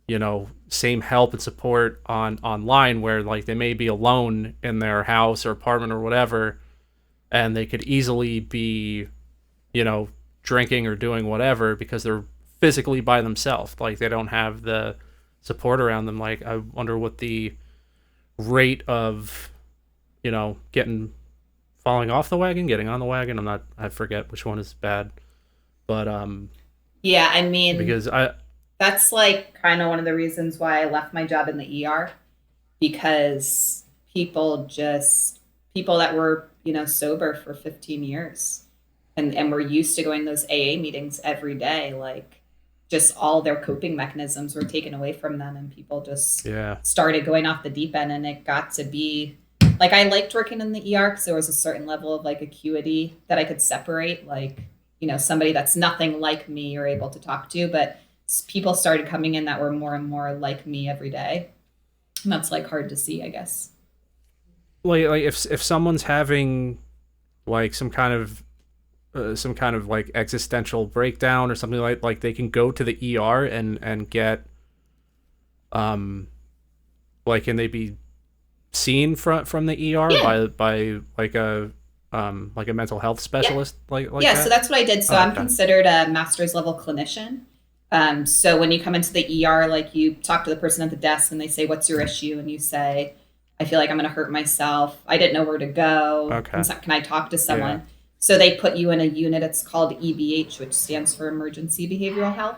help and support online, where like they may be alone in their house or apartment or whatever, and they could easily be, drinking or doing whatever because they're physically by themselves. Like they don't have the support around them. Like I wonder what the rate of, falling off the wagon, getting on the wagon. I forget which one is bad, but yeah, I mean, because that's like kind of one of the reasons why I left my job in the ER, because people that were, sober for 15 years and were used to going to those AA meetings every day, like just all their coping mechanisms were taken away from them, and people just started going off the deep end. And it got to be like, I liked working in the ER because there was a certain level of like acuity that I could separate, like, somebody that's nothing like me you're able to talk to, but people started coming in that were more and more like me every day. And that's like hard to see, I guess. Like if someone's having like some kind of like existential breakdown or something, like they can go to the ER and get like, can they be seen from the ER by like a mental health specialist? Like yeah, that? So that's what I did. So I'm considered a master's level clinician. So when you come into the ER, like you talk to the person at the desk and they say, what's your issue? And you say, I feel like I'm going to hurt myself. I didn't know where to go. Okay. Can I talk to someone? Yeah. So they put you in a unit. It's called EBH, which stands for Emergency Behavioral Health.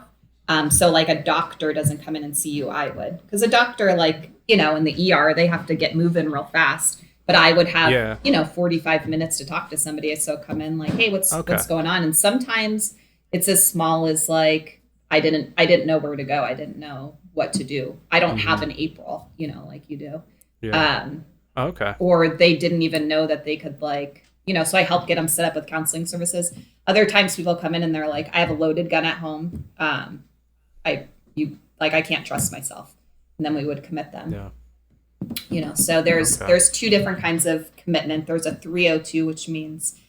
So like a doctor doesn't come in and see you. I would, because a doctor, like, in the ER, they have to get moving real fast. But I would have, 45 minutes to talk to somebody. So come in like, hey, what's going on? And sometimes it's as small as like, I didn't know where to go. I didn't know what to do. I don't have an April, like you do. Yeah. Okay. Or they didn't even know that they could like, so I help get them set up with counseling services. Other times people come in and they're like, I have a loaded gun at home. I can't trust myself. And then we would commit them. Yeah. So there's two different kinds of commitment. There's a 302, which means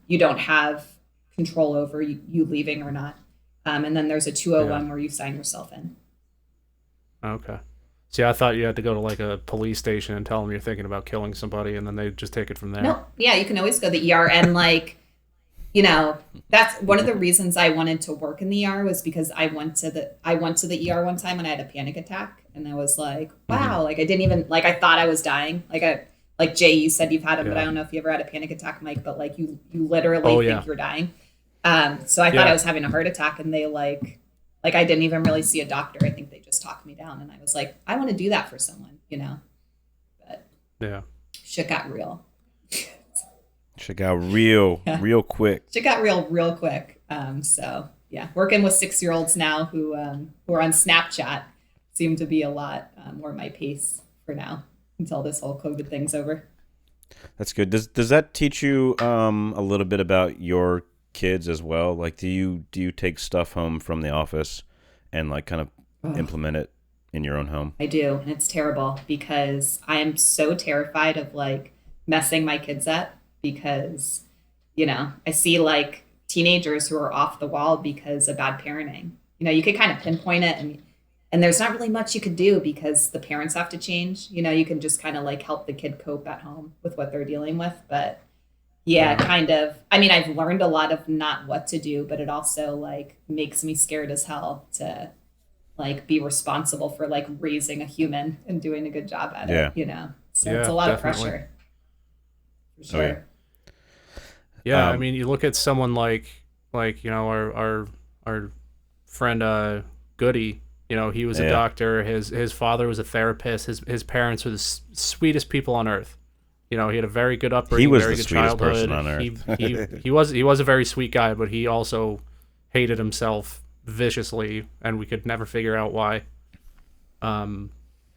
you don't have control over you leaving or not. And then there's a 201 where you sign yourself in. Okay. See, I thought you had to go to like a police station and tell them you're thinking about killing somebody, and then they just take it from there. No, yeah, you can always go to the ER, and like, that's one of the reasons I wanted to work in the ER was because I went to the ER one time and I had a panic attack, and I was like, wow, like I didn't even like I thought I was dying. Like Jay, you said you've had them, but I don't know if you ever had a panic attack, Mike. But like you literally think you're dying. So I thought I was having a heart attack, and they like I didn't even really see a doctor. I think they just talked me down, and I was like, I want to do that for someone, But shit got real. Shit got real quick. Shit got real quick. So yeah, working with 6-year-olds now who are on Snapchat seem to be a lot more my pace for now until this whole COVID thing's over. That's good. Does that teach you a little bit about your kids as well? Like, do you take stuff home from the office and like kind of implement it in your own home? I do, and it's terrible because I am so terrified of like messing my kids up, because I see like teenagers who are off the wall because of bad parenting. You could kind of pinpoint it, and there's not really much you could do because the parents have to change. You can just kind of like help the kid cope at home with what they're dealing with, but kind of. I mean, I've learned a lot of not what to do, but it also like makes me scared as hell to like be responsible for like raising a human and doing a good job at it. So it's a lot of pressure. For sure. Oh, yeah. Yeah, I mean, you look at someone like our friend Goody. He was a doctor. His father was a therapist. His parents were the sweetest people on earth. He had a very good upbringing. He was very the good sweetest childhood. person on earth. He was a very sweet guy, but he also hated himself viciously, and we could never figure out why.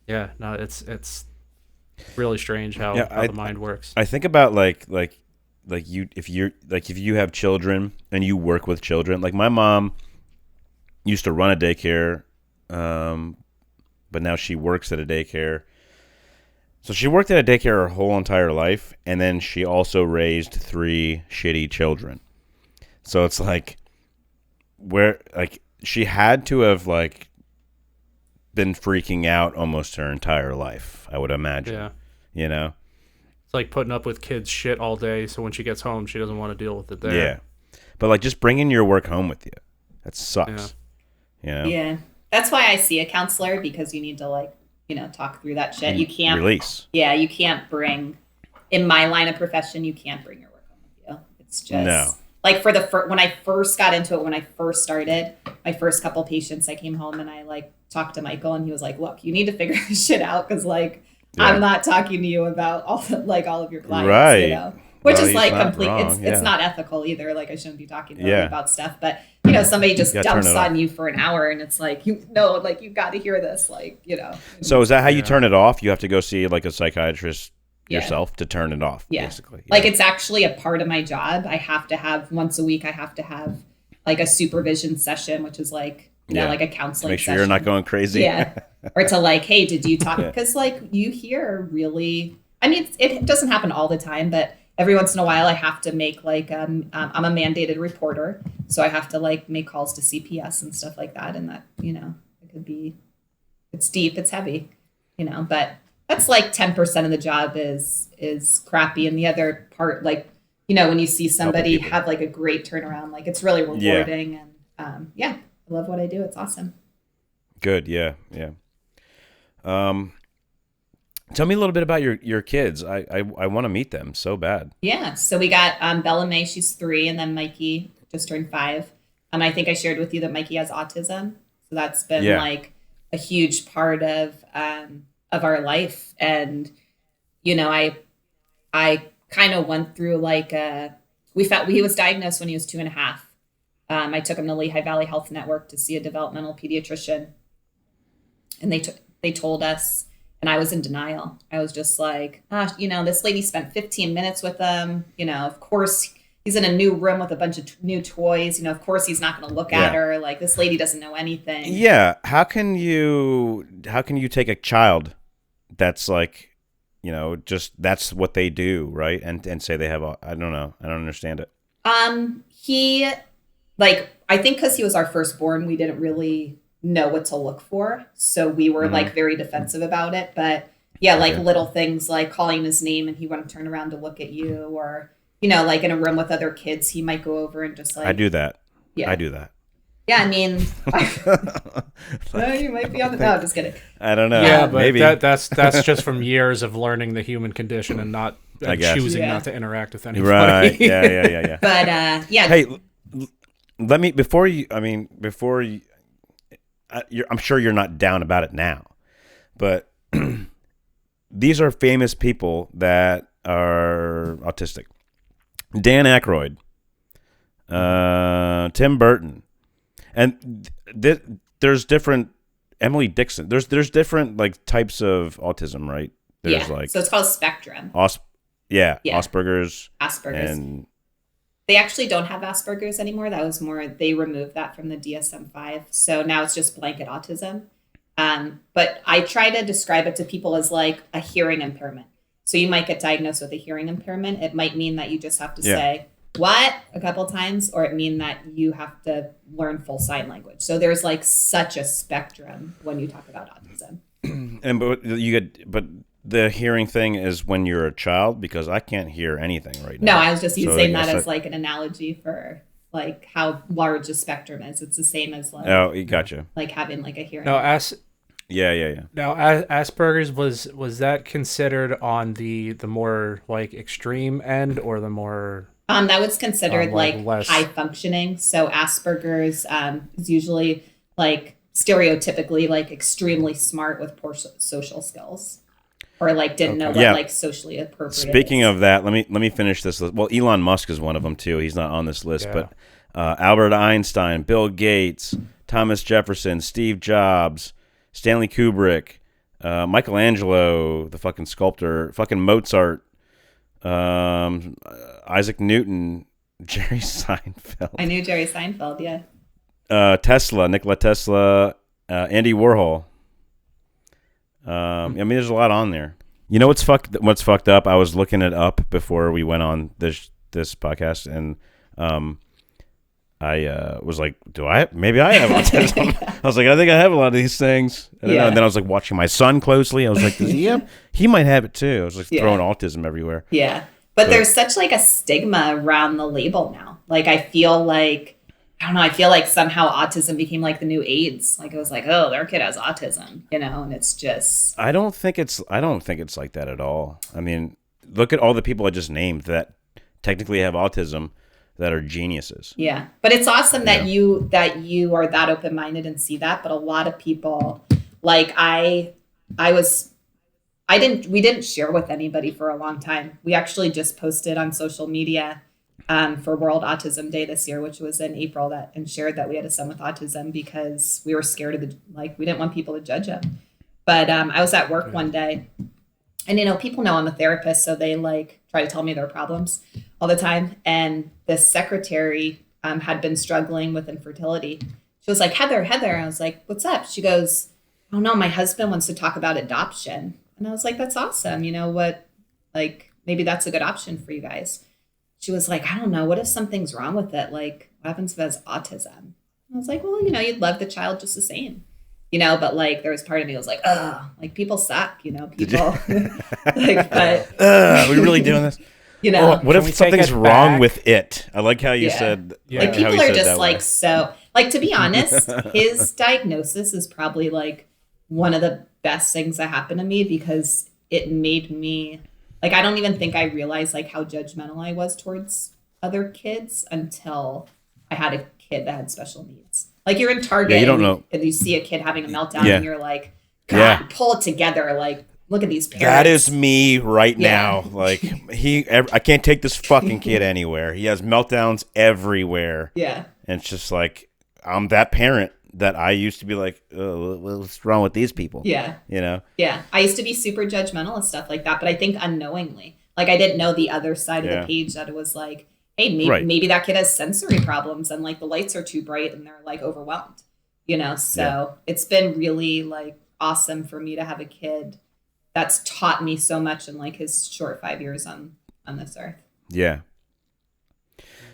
It's really strange how the mind works. I think about like if you have children and you work with children. Like my mom used to run a daycare but now she works at a daycare. So she worked at a daycare her whole entire life, and then she also raised 3 shitty children. So it's like, she had to have like been freaking out almost her entire life, I would imagine. Yeah. You know? It's like putting up with kids' shit all day, so when she gets home, she doesn't want to deal with it there. Yeah. But like just bringing your work home with you, that sucks. Yeah. You know? Yeah. That's why I see a counselor, because you need to like, you know, talk through that shit. You can't release. Yeah, you can't bring, in my line of profession, you can't bring your work home with you. It's just like for when I first got into it, when I first started, my first couple patients, I came home and I like talked to Michael, and he was like, "Look, you need to figure this shit out, because like I'm not talking to you about all of your clients, right? You know." Which is like complete. It's not ethical either. Like I shouldn't be talking about stuff, but you know, somebody just dumps on you for an hour, and it's like you got to hear this, like you know. So is that how you turn it off? You have to go see like a psychiatrist yourself to turn it off, basically. Yeah. Like it's actually a part of my job. I have to have once a week. I have to have like a supervision session, which is like like a counseling. Make sure session. You're not going crazy. Yeah, or to like, hey, did you talk? Because like you hear really. I mean, it doesn't happen all the time, but every once in a while I have to make like, I'm a mandated reporter. So I have to like make calls to CPS and stuff like that. And that, you know, it could be, it's deep, it's heavy, you know, but that's like 10% of the job is crappy. And the other part, like, you know, when you see somebody have like a great turnaround, like it's really rewarding. And I love what I do. It's awesome. Good. Yeah. Yeah. Tell me a little bit about your kids. I want to meet them so bad. Yeah. So we got Bella May, she's 3, and then Mikey just turned 5. And I think I shared with you that Mikey has autism. So that's been like a huge part of our life. And, you know, I kind of went through like he was diagnosed when he was 2.5. I took him to Lehigh Valley Health Network to see a developmental pediatrician. And they told us, and I was in denial. I was just like, you know, this lady spent 15 minutes with him. You know, of course, he's in a new room with a bunch of new toys. You know, of course, he's not going to look at her. Like, this lady doesn't know anything. Yeah. How can you take a child that's like, you know, just that's what they do, right? And say they have I don't know. I don't understand it. He, like, I think because he was our firstborn, we didn't really know what to look for, so we were like very defensive about it. But like little things like calling his name and he wouldn't turn around to look at you, or you know, like in a room with other kids, he might go over and just like, I do that. I do that. Yeah, I mean, no, you might be on the. No, just kidding. I don't know. Yeah, but maybe that's just from years of learning the human condition and not choosing not to interact with anybody. Right. Yeah. But Hey, let me before you. I'm sure you're not down about it now, but these are famous people that are autistic. Dan Aykroyd, Tim Burton, and there's different. Emily Dixon. There's different like types of autism, right? There's like, so it's called spectrum. Asperger's. And they actually don't have Asperger's anymore. That was more, they removed that from the DSM-5. So now it's just blanket autism. But I try to describe it to people as like a hearing impairment. So you might get diagnosed with a hearing impairment. It might mean that you just have to say, what, a couple times, or it mean that you have to learn full sign language. So there's like such a spectrum when you talk about autism. But the hearing thing is when you're a child, because I can't hear anything right now. No, I was just using that as like an analogy for like how large a spectrum is. It's the same as like, gotcha. Like having like a hearing. No, Yeah. Now, Asperger's was that considered on the more like extreme end, or the more that was considered like less high functioning. So Asperger's is usually like stereotypically like extremely smart with poor social skills, or like didn't know what like socially appropriate. Speaking of that, let me finish this list. Well, Elon Musk is one of them too. He's not on this list, but Albert Einstein, Bill Gates, Thomas Jefferson, Steve Jobs, Stanley Kubrick, Michelangelo, the fucking sculptor, fucking Mozart, Isaac Newton, Jerry Seinfeld. I knew Jerry Seinfeld, yeah. Tesla, Nikola Tesla, Andy Warhol. I mean, there's a lot on there. You know what's fucked up? I was looking it up before we went on this podcast, and I was like, maybe I have autism. I was like, I think I have a lot of these things. And then I was like watching my son closely. I was like, does he have? He might have it too. I was like throwing autism everywhere. Yeah. But there's such like a stigma around the label now. Like, I feel like, I don't know, I feel like somehow autism became like the new AIDS. Like, it was like, oh, their kid has autism, and it's just. I don't think it's like that at all. I mean, look at all the people I just named that technically have autism that are geniuses. Yeah. But it's awesome that you are that open-minded and see that. But a lot of people, like we didn't share with anybody for a long time. We actually just posted on social media for World Autism Day this year, which was in April, and shared that we had a son with autism because we were scared of we didn't want people to judge him. But I was at work one day, and people know I'm a therapist, so they try to tell me their problems all the time. And this secretary had been struggling with infertility. She was like, Heather. I was like, what's up? She goes, oh no, my husband wants to talk about adoption. And I was like, that's awesome. Maybe that's a good option for you guys. She was like, I don't know. What if something's wrong with it? Like, what happens if it has autism? And I was like, well, you'd love the child just the same. But there was part of me that was like, oh, people suck, people. Are we really doing this? What if something's wrong with it? I like how you said. Yeah. People are just so. To be honest, his diagnosis is probably one of the best things that happened to me because it made me I don't even think I realized how judgmental I was towards other kids until I had a kid that had special needs. You're in Target, you don't know, and you see a kid having a meltdown, and you're like, God, pull it together. Look at these parents. That is me right now. I can't take this fucking kid anywhere. He has meltdowns everywhere. Yeah, and it's just I'm that parent that I used to be like, oh, what's wrong with these people? Yeah. Yeah. I used to be super judgmental and stuff like that, but I think unknowingly, I didn't know the other side of the page that it was hey, maybe that kid has sensory problems and the lights are too bright and they're overwhelmed, So it's been really awesome for me to have a kid that's taught me so much in his short 5 years on this earth. Yeah.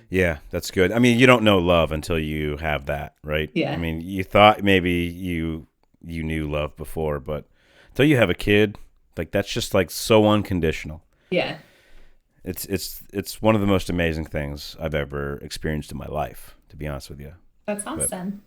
Yeah, that's good. I mean, you don't know love until you have that, right? Yeah. I mean, you thought maybe you knew love before, but until you have a kid, that's just so unconditional. Yeah. It's one of the most amazing things I've ever experienced in my life, to be honest with you. That's awesome.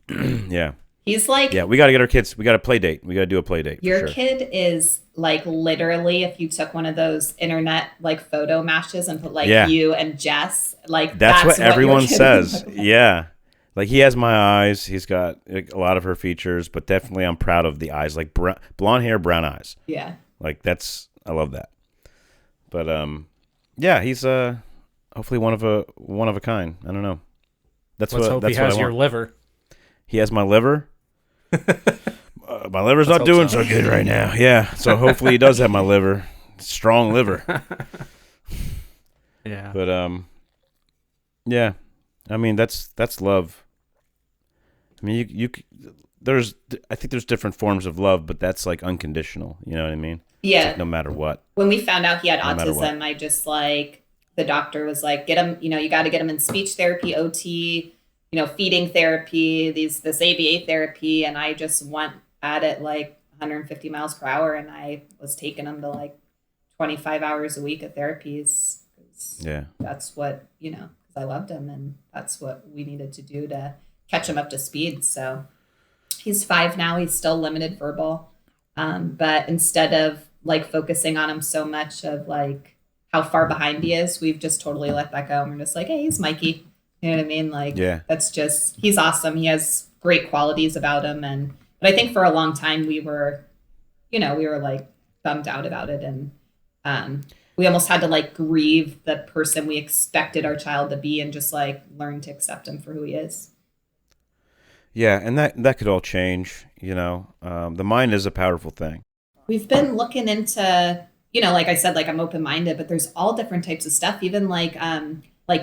But, yeah. He's yeah, we got to get our kids. We got to play date. We got to do a play date. Your kid is literally, if you took one of those internet photo mashes and put you and Jess, that's what everyone says. Yeah. He has my eyes. He's got a lot of her features, but definitely I'm proud of the eyes, blonde hair, brown eyes. Yeah. I love that. But yeah, he's hopefully one of a kind. I don't know. Let's hope he has your liver. He has my liver. My liver's not doing so good right now. Yeah, so hopefully he does have my liver. Strong liver. Yeah. But yeah. I mean, that's love. I mean, I think there's different forms of love, but that's unconditional. You know what I mean? Yeah. No matter what. When we found out he had autism, I just the doctor was get him. You got to get him in speech therapy, OT. Feeding therapy, this ABA therapy, and I just went at it 150 miles per hour, and I was taking him to 25 hours a week of therapies. Yeah, that's what because I loved him, and that's what we needed to do to catch him up to speed. So he's 5 now. He's still limited verbal, but instead of focusing on him so much of how far behind he is, we've just totally let that go. And we're just hey, he's Mikey. You know what I mean? That's just, he's awesome. He has great qualities about him. But I think for a long time we were bummed out about it. And we almost had to grieve the person we expected our child to be and just learn to accept him for who he is. Yeah. And that could all change, the mind is a powerful thing. We've been looking into, like I said, I'm open-minded, but there's all different types of stuff, even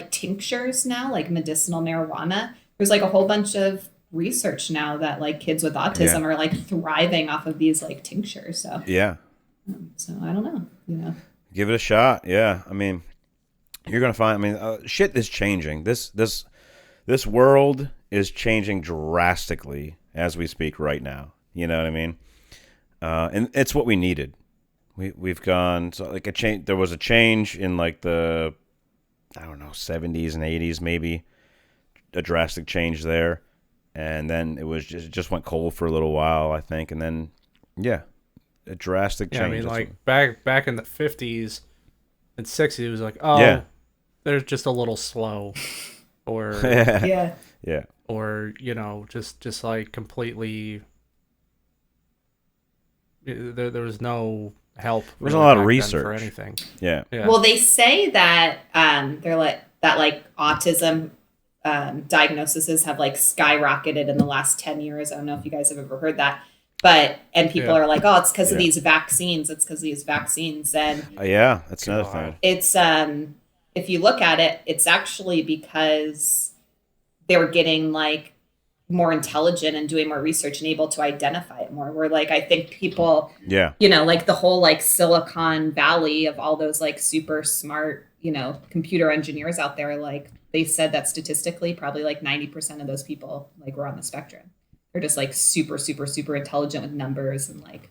tinctures now, medicinal marijuana. There's a whole bunch of research now that like kids with autism are like thriving off of these like tinctures. So so I don't know, give it a shot. Yeah, I mean, you're gonna find. I mean, shit is changing. This world is changing drastically as we speak right now. You know what I mean? And it's what we needed. We've gone so like a change. There was a change in like the 70s and 80s, maybe a drastic change there, and then it just went cold for a little while, I think, and then a drastic change. I mean, like back in the 50s and 60s, it was like, they're just a little slow, or or just like completely. There was no help. There was a lot of research for anything. Yeah. Well, they say that they're like that, like autism diagnoses have like skyrocketed in the last 10 years. I don't know if you guys have ever heard that, and people are like, oh, it's because of these vaccines. It's because of these vaccines. And that's another thing. It's if you look at it, it's actually because they were getting like more intelligent and doing more research and able to identify it more. Where like I think people, like the whole like Silicon Valley of all those like super smart, computer engineers out there, like they said that statistically probably like 90% of those people like were on the spectrum. They're just like super, super, super intelligent with numbers, and like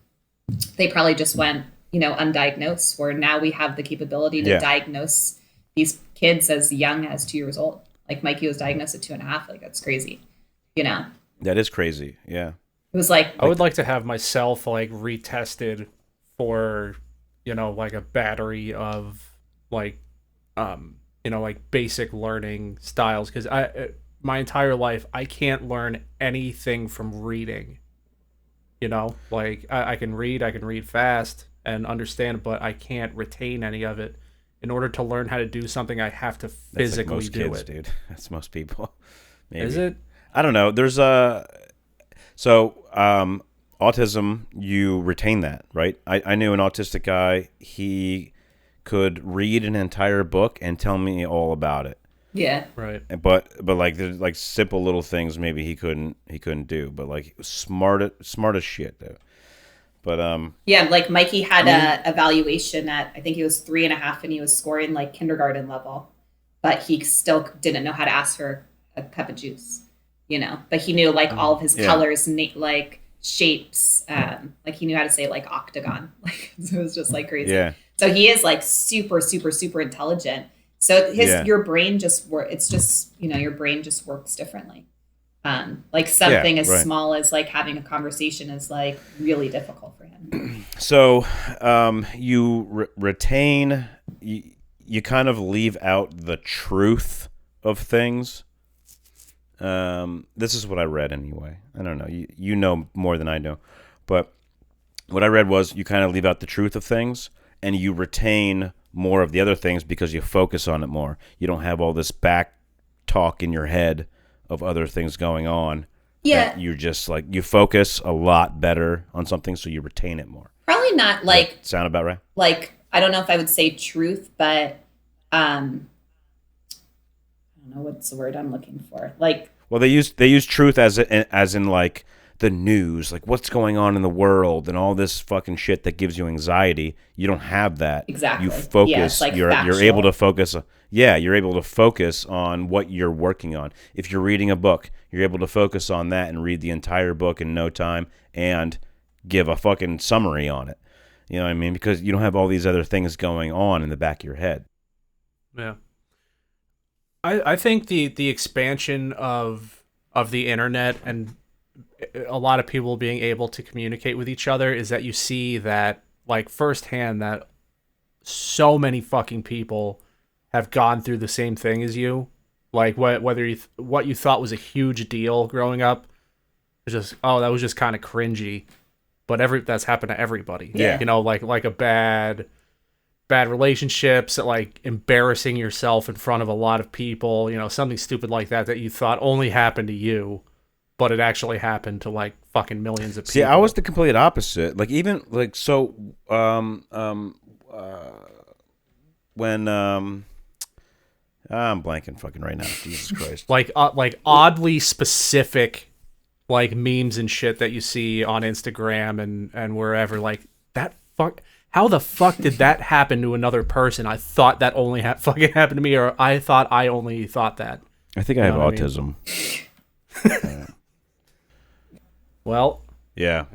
they probably just went, undiagnosed, where now we have the capability to diagnose these kids as young as 2 years old. Like Mikey was diagnosed at 2.5. Like that's crazy. That is crazy. Yeah. It was like I would like to have myself like retested for, like a battery of like, like basic learning styles. Cause my entire life, I can't learn anything from reading, like I can read fast and understand, but I can't retain any of it. In order to learn how to do something, I have to physically That's like most do kids, it. Dude. That's most people. Maybe. Is it? I don't know. There's autism, you retain that, right? I knew an autistic guy. He could read an entire book and tell me all about it. Yeah. Right. But like there's like simple little things maybe he couldn't do, but like he was smart as shit though. But like Mikey had a evaluation at, I think he was 3.5, and he was scoring like kindergarten level, but he still didn't know how to ask for a cup of juice. But he knew like all of his colors, like shapes, like he knew how to say like octagon, like so it was just like crazy. Yeah. So he is like super, super, super intelligent. So your brain just it's just your brain just works differently. Like something as small as like having a conversation is like really difficult for him. So you retain, you kind of leave out the truth of things. This is what I read anyway. I don't know. You know more than I know. But what I read was you kind of leave out the truth of things and you retain more of the other things because you focus on it more. You don't have all this back talk in your head of other things going on. Yeah. You just like, you focus a lot better on something, so you retain it more. Probably not like... Sound about right? Like, I don't know if I would say truth, but I don't know what's the word I'm looking for. Like... Well, they use truth as in like the news, like what's going on in the world and all this fucking shit that gives you anxiety. You don't have that. Exactly. You focus. Yeah, it's like you're able to focus. You're able to focus on what you're working on. If you're reading a book, you're able to focus on that and read the entire book in no time and give a fucking summary on it. You know what I mean? Because you don't have all these other things going on in the back of your head. Yeah. I think the expansion of the internet and a lot of people being able to communicate with each other is that you see that like firsthand that so many fucking people have gone through the same thing as you. Like what you thought was a huge deal growing up, it's just that was just kind of cringy, but that's happened to everybody. Yeah, like a bad relationships, like embarrassing yourself in front of a lot of people, something stupid like that you thought only happened to you, but it actually happened to like fucking millions of people. See, I was the complete opposite. Like even like so when I'm blanking fucking right now. Jesus Christ. like oddly specific like memes and shit that you see on Instagram and wherever, like that fuck. How the fuck did that happen to another person? I thought that only fucking happened to me, or I thought I only thought that. I think I have autism. Well, yeah,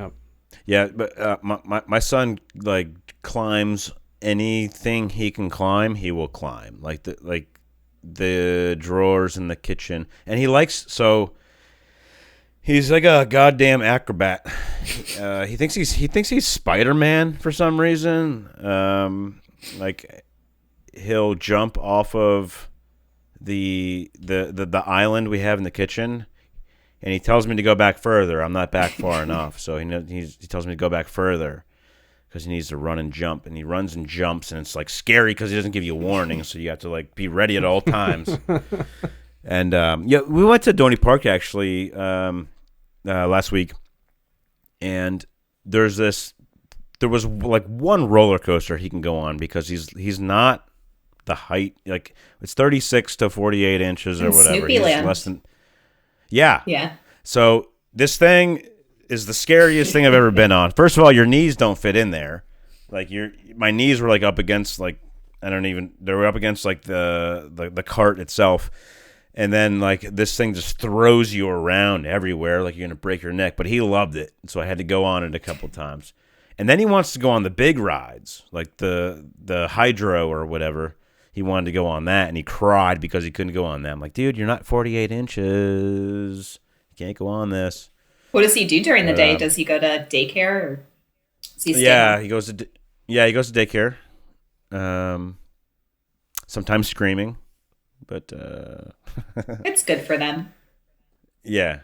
yeah, but my son like climbs anything he can climb. He will climb like the drawers in the kitchen, and he likes so. He's like a goddamn acrobat. He thinks he's Spider-Man for some reason. Like he'll jump off of the island we have in the kitchen, and he tells me to go back further. I'm not back far enough, so he tells me to go back further because he needs to run and jump, and he runs and jumps, and it's like scary because he doesn't give you warning, so you have to like be ready at all times. And yeah, we went to Donny Park actually last week, and there was like one roller coaster he can go on because he's not the height, like it's 36 to 48 inches or whatever. Snoopy Land. Less than yeah. Yeah. So this thing is the scariest thing I've ever been on. First of all, your knees don't fit in there. Like my knees were like up against like they were up against like the cart itself. And then, like, this thing just throws you around everywhere like you're going to break your neck. But he loved it, so I had to go on it a couple times. And then he wants to go on the big rides, like the hydro or whatever. He wanted to go on that, and he cried because he couldn't go on that. I'm like, dude, you're not 48 inches. You can't go on this. What does he do during the day? Does he go to daycare? Or does he he goes to daycare. Sometimes screaming. But it's good for them. Yeah.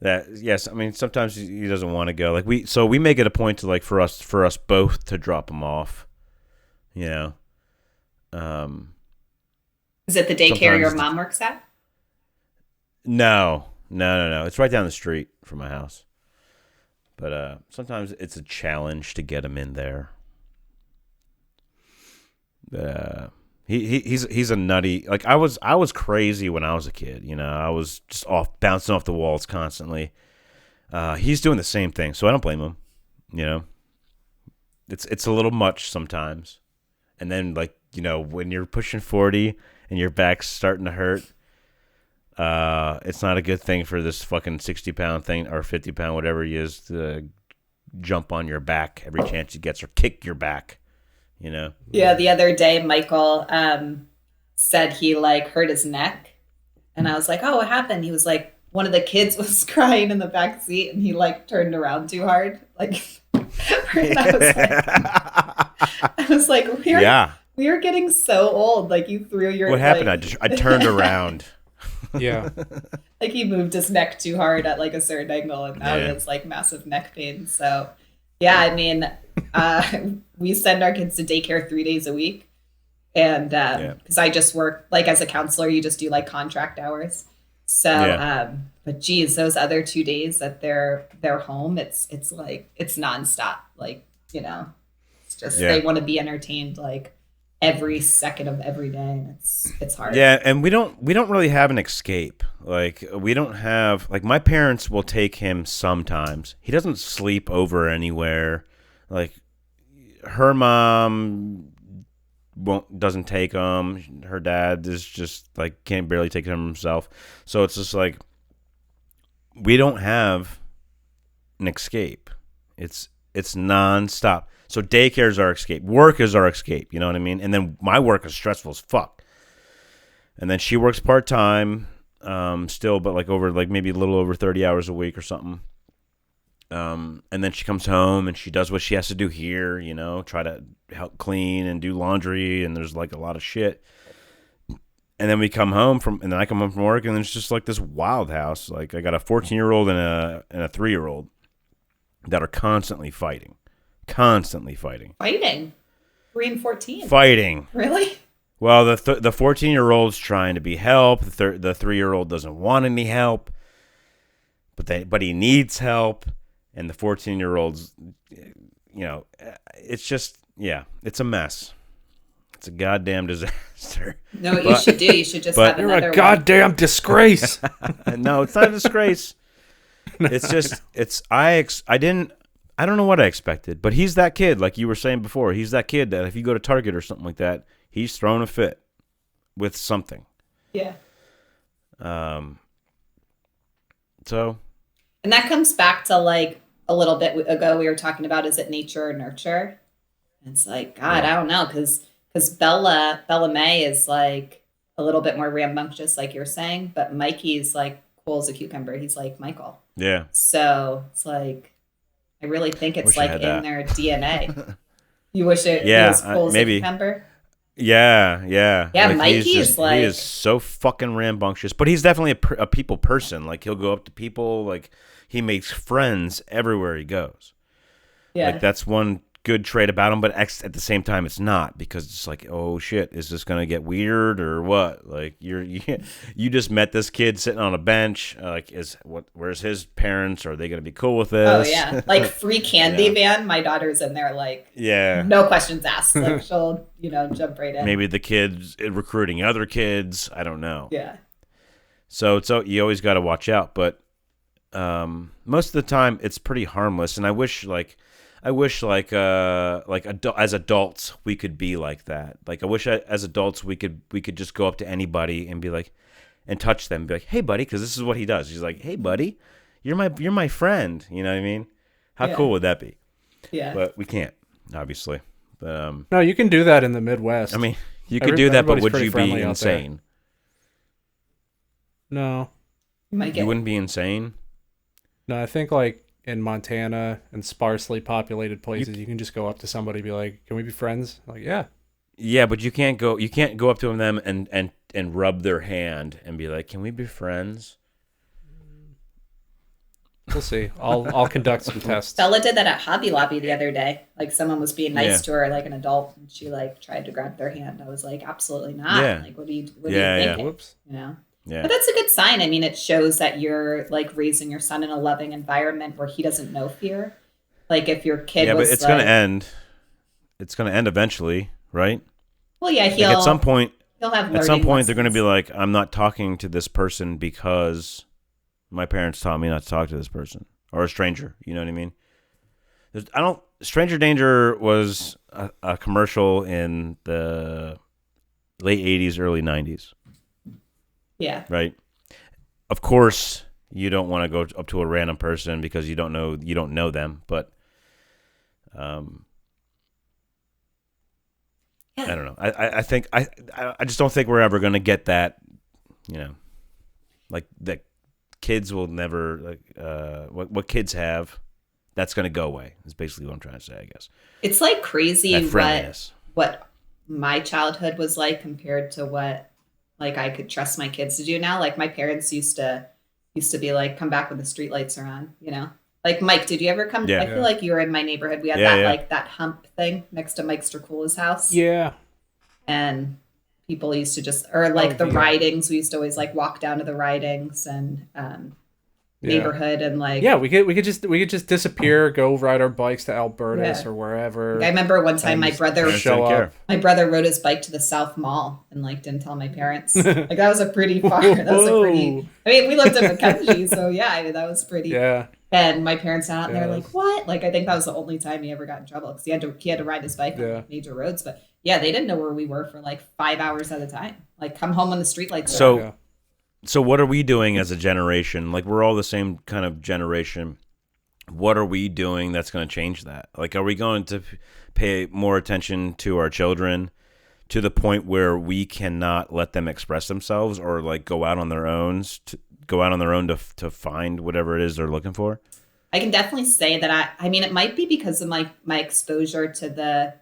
Yes, I mean sometimes he doesn't want to go. Like we make it a point to like for us both to drop him off. You know. Is it the daycare your mom works at? No. It's right down the street from my house. But sometimes it's a challenge to get him in there. He's a nutty, like I was crazy when I was a kid, you know. I was just bouncing off the walls constantly. He's doing the same thing, so I don't blame him. You know, it's a little much sometimes. And then, like, you know, when you're pushing 40 and your back's starting to hurt, it's not a good thing for this fucking 60-pound thing or 50-pound, whatever he is, to jump on your back every chance he gets or kick your back. You know? Yeah, the other day, Michael said he like hurt his neck, and I was like, "Oh, what happened?" He was like, "One of the kids was crying in the back seat, and he like turned around too hard." Like, and I was like, "We are getting so old." Like, you threw your. What happened? I turned around. Yeah. Like he moved his neck too hard at like a certain angle, and now he has like massive neck pain. So, yeah, I mean. We send our kids to daycare 3 days a week, and because I just work like as a counselor, you just do like contract hours. So, but geez, those other 2 days that they're home, it's like it's nonstop. Like, you know, it's just they want to be entertained like every second of every day, and it's hard. Yeah, and we don't really have an escape. Like we don't have like my parents will take him sometimes. He doesn't sleep over anywhere. Like her mom doesn't take him. Her dad is just like can't barely take him himself. So it's just like we don't have an escape. It's nonstop. So daycare is our escape. Work is our escape. You know what I mean? And then my work is stressful as fuck. And then she works part-time still, but like over like maybe a little over 30 hours a week or something. And then she comes home and she does what she has to do here, you know, try to help clean and do laundry, and there's like a lot of shit. And then I come home from work, and it's just like this wild house. Like I got a 14-year-old and a 3-year-old that are constantly fighting. Fighting. 3 and 14. Fighting. Really? Well, the 14-year-old's trying to be helped. The 3-year-old doesn't want any help, but he needs help. And the 14-year-old's, you know, it's just, it's a mess. It's a goddamn disaster. No, what you should do, you should just have another You're a goddamn disgrace. No, it's not a disgrace. It's just I don't know what I expected, but he's that kid, like you were saying before. He's that kid that if you go to Target or something like that, he's throwing a fit with something. Yeah. So. And that comes back to like a little bit ago we were talking about, is it nature or nurture? And it's like, God, I don't know, because Bella May is like a little bit more rambunctious, like you're saying, but Mikey's like cool as a cucumber. He's like Michael. Yeah. So it's like, I really think it's like in their DNA. You wish it was cool as a cucumber? Yeah. Yeah, Mikey's like... He is so fucking rambunctious. But he's definitely a people person. Like, he'll go up to people. Like, he makes friends everywhere he goes. Yeah. Like, that's one good trait about him, but at the same time it's not, because it's like, oh shit, is this gonna get weird or what? Like you just met this kid sitting on a bench, like where's his parents? Are they gonna be cool with this? Oh yeah, like free candy van. My daughter's in there, like no questions asked. Like she'll jump right in. Maybe the kid's recruiting other kids. I don't know. Yeah. So you always got to watch out, but most of the time it's pretty harmless, and I wish as adults we could be like that. Like I wish as adults we could just go up to anybody and be like, and touch them, and be like, hey buddy, because this is what he does. He's like, hey buddy, you're my friend. You know what I mean? How cool would that be? Yeah. But we can't, obviously. But no, you can do that in the Midwest. I mean, you could do that, but would you be insane? No. You wouldn't be insane? No, I think like in Montana and sparsely populated places, you can just go up to somebody and be like, can we be friends? Like, yeah. Yeah, but you can't go up to them and rub their hand and be like, can we be friends? We'll see. I'll conduct some tests. Bella did that at Hobby Lobby the other day. Like someone was being nice to her, like an adult, and she like tried to grab their hand. I was like, absolutely not. Yeah. Like, what are you thinking? Yeah. Whoops. Yeah. But that's a good sign. I mean, it shows that you're like raising your son in a loving environment where he doesn't know fear. Like if your kid was but it's going to end. It's going to end eventually, right? Well, yeah, at some point he'll have at some point lessons. They're going to be like, I'm not talking to this person because my parents taught me not to talk to this person or a stranger. You know what I mean? Stranger Danger was a commercial in the late 80s, early 90s. Yeah. Right. Of course, you don't want to go up to a random person because you don't know them. But, I don't know. I think I just don't think we're ever going to get that. Like that kids will never like what kids have. That's going to go away. Is basically what I'm trying to say. I guess it's like crazy what my childhood was like compared to what. Like I could trust my kids to do now. Like my parents used to be like, come back when the streetlights are on, Like Mike, did you ever come? Yeah. I feel like you were in my neighborhood. We had like that hump thing next to Mike Sterkula's house. Yeah. And people used to just, or like ridings. We used to always like walk down to the ridings and neighborhood and like we could just disappear, go ride our bikes to Albertus or wherever. I remember one time my brother rode his bike to the South Mall and like didn't tell my parents. Like that was a pretty far. That was a pretty. I mean, we lived in McKenzie, so that was pretty. Yeah. And my parents sat out and they're like, "What?" Like I think that was the only time he ever got in trouble because he had to ride his bike on like, major roads. But they didn't know where we were for like 5 hours at a time. Like come home when the streetlights are on. So what are we doing as a generation? Like we're all the same kind of generation. What are we doing that's going to change that? Like, are we going to pay more attention to our children to the point where we cannot let them express themselves or like go out on their own to find whatever it is they're looking for? I can definitely say that I mean, it might be because of my exposure to the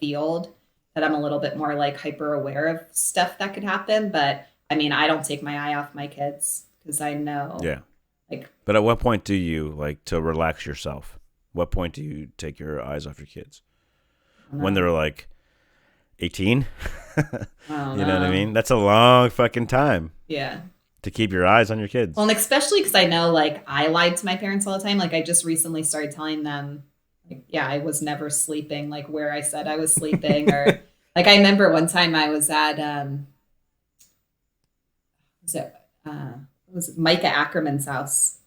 field that I'm a little bit more like hyper aware of stuff that could happen, but I mean, I don't take my eye off my kids because I know. Yeah. But at what point do you like to relax yourself? What point do you take your eyes off your kids? When they're like 18? You know what I mean? That's a long fucking time. Yeah. To keep your eyes on your kids. Well, and especially because I know like I lied to my parents all the time. Like I just recently started telling them, like, I was never sleeping, like where I said I was sleeping or like I remember one time I was at was Micah Ackerman's house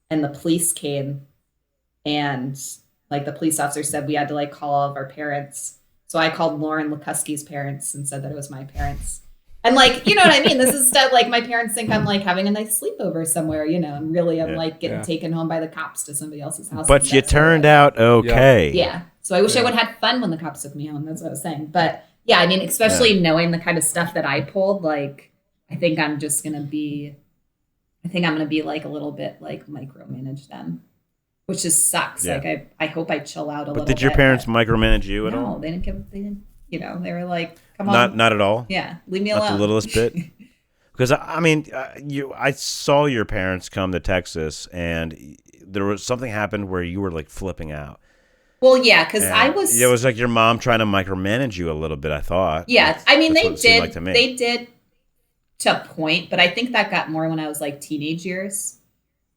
and the police came, and like the police officer said we had to like call all of our parents. So I called Lauren Lukuski's parents and said that it was my parents. And like, you know what I mean? This is stuff like my parents think I'm like having a nice sleepover somewhere, you know, and really I'm like getting taken home by the cops to somebody else's house. But you turned out okay. Yeah. So I wish I would have had fun when the cops took me home. That's what I was saying. But yeah, I mean, especially knowing the kind of stuff that I pulled, like, I think I'm going to be like a little bit like micromanage them, which just sucks. Yeah. Like I hope I chill out a little bit. But did your parents micromanage you at all? No, they didn't, you know, they were like, come on. Not at all? Yeah. Leave me alone. Not the littlest bit? Because, I mean, I saw your parents come to Texas, and there was something happened where you were, like, flipping out. Well, yeah, because I was... It was like your mom trying to micromanage you a little bit, I thought. Yeah, I mean, they did to a point, but I think that got more when I was, like, teenage years,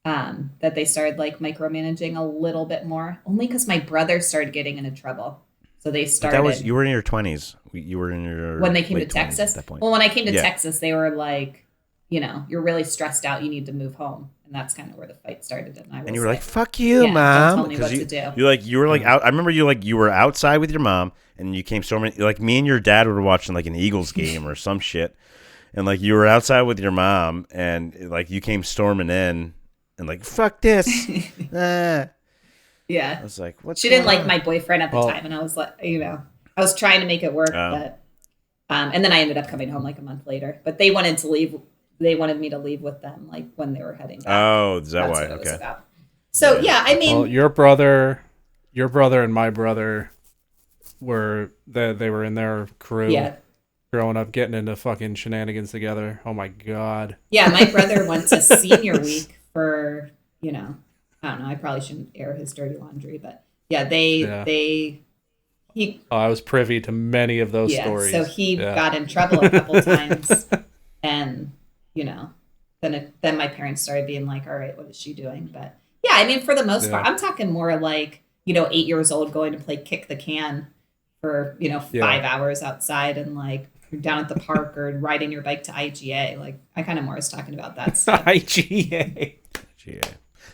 that they started, like, micromanaging a little bit more, only because my brother started getting into trouble. So they started. You were in your 20s. You were in your when they came to Texas. At that point. Well, when I came to Texas, they were like, you know, you're really stressed out. You need to move home, and that's kind of where the fight started. And you were like, "Fuck you, mom!" Don't tell me what to do. You were like out. I remember you were outside with your mom, and you came storming. Like me and your dad were watching like an Eagles game or some shit, and like you were outside with your mom, and like you came storming in, and like, "Fuck this." Yeah. I was like, what? She didn't like my boyfriend at the time. And I was like, you know, I was trying to make it work. But, and then I ended up coming home like a month later. But they wanted to leave. They wanted me to leave with them like when they were heading back. Oh, is that That's why? what it was about. So, yeah, I mean. Well, your brother and my brother they were in their crew growing up, getting into fucking shenanigans together. Oh, my God. Yeah, my brother went to senior week for, you know. I don't know. I probably shouldn't air his dirty laundry, but yeah, I was privy to many of those stories. So he got in trouble a couple times, and you know, then my parents started being like, "All right, what is she doing?" But yeah, I mean, for the most part, I'm talking more like, you know, 8 years old going to play kick the can for, you know, 5 hours outside, and like you're down at the park or riding your bike to IGA. Like I kind of more was talking about that stuff. IGA.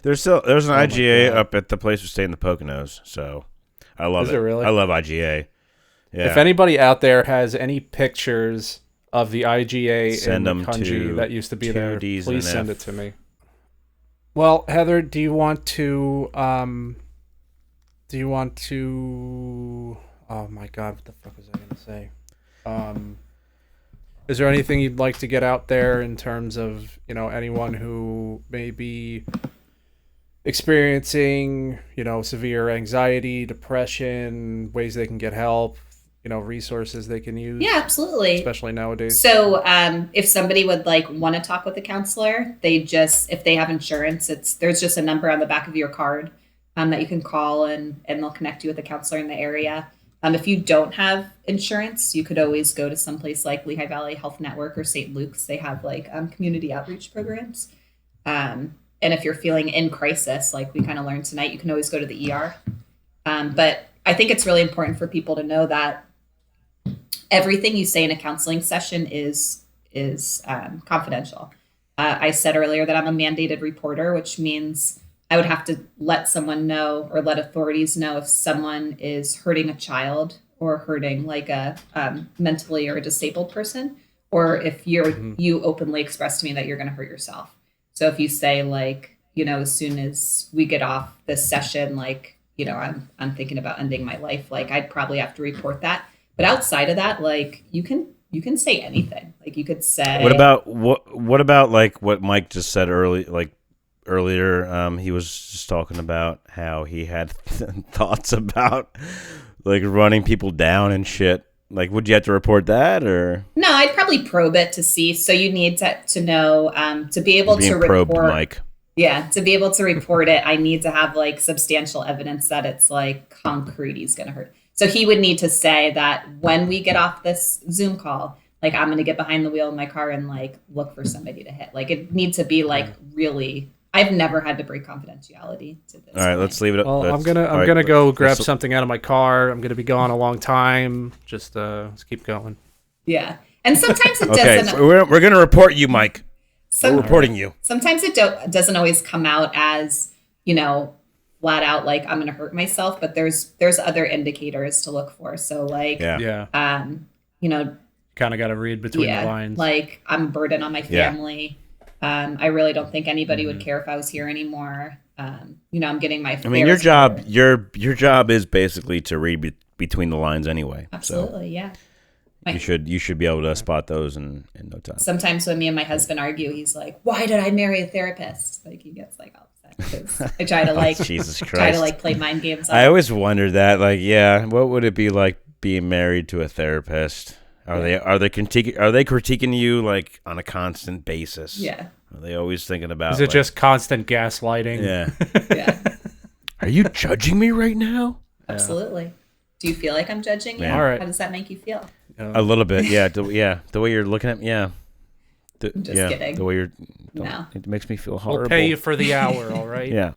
There's an IGA up at the place we stay in the Poconos, so I love it. Is it really? I love IGA. Yeah. If anybody out there has any pictures of the IGA in 𝐋𝐢𝐬𝐬 that used to be there, please send it to me. Well, Heather, do you want to? Oh my God, what the fuck was I gonna say? Is there anything you'd like to get out there in terms of, you know, anyone who may be experiencing, you know, severe anxiety, depression, ways they can get help, you know, resources they can use? Yeah, absolutely. Especially nowadays. So if somebody would like want to talk with a counselor, if they have insurance, there's just a number on the back of your card that you can call, and they'll connect you with a counselor in the area. If you don't have insurance, you could always go to someplace like Lehigh Valley Health Network or St. Luke's. They have like community outreach programs. And if you're feeling in crisis, like we kind of learned tonight, you can always go to the ER. But I think it's really important for people to know that everything you say in a counseling session is confidential. I said earlier that I'm a mandated reporter, which means I would have to let someone know or let authorities know if someone is hurting a child or hurting like a mentally or a disabled person, or if you openly express to me that you're going to hurt yourself. So if you say like, you know, as soon as we get off this session, like, you know, I'm thinking about ending my life, like I'd probably have to report that. But outside of that, like you can say anything. Like you could say. What about like what Mike just said earlier? He was just talking about how he had thoughts about like running people down and shit. Like, would you have to report that, or? No, I'd probably probe it to see. So you need to know to be able to report. Mike. Yeah, to be able to report it, I need to have like substantial evidence that it's like concrete he's going to hurt. So he would need to say that when we get off this Zoom call, like I'm going to get behind the wheel of my car and like look for somebody to hit. Like it needs to be like really. I've never had to break confidentiality to this. All right, let's leave it up. Well, I'm gonna go grab something out of my car. I'm gonna be gone a long time. Just let's keep going. Yeah, and sometimes it doesn't. So we're gonna report you, Mike. We're reporting you. Sometimes it doesn't always come out as, flat out like I'm going to hurt myself, but there's other indicators to look for. So like, kind of got to read between the lines. Like I'm a burden on my family. I really don't think anybody would care if I was here anymore. I'm getting my. I mean, your job is basically to read between the lines anyway. Absolutely, so you should be able to spot those in no time. Sometimes when me and my husband argue, he's like, "Why did I marry a therapist?" Like he gets like all upset because I try to Jesus Christ, try to play mind games. I always wondered that. Like, what would it be like being married to a therapist? Are they critiquing you like on a constant basis? Yeah. Are they always thinking about? Is it just constant gaslighting? Yeah. Yeah. Are you judging me right now? Absolutely. Do you feel like I'm judging you? Yeah. All right. How does that make you feel? A little bit, yeah. The way you're looking at me, I'm just kidding. The way you're, no. It makes me feel horrible. We'll pay you for the hour, all right? Yeah.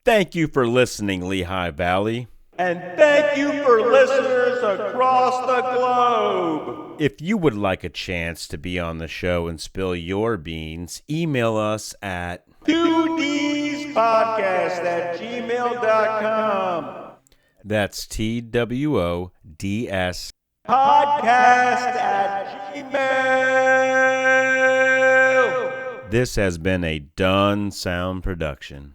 Thank you for listening, Lehigh Valley. And thank you for listeners across the globe. If you would like a chance to be on the show and spill your beans, email us at 2dspodcast@gmail.com. That's TWODS podcast@gmail. This has been a Done Sound production.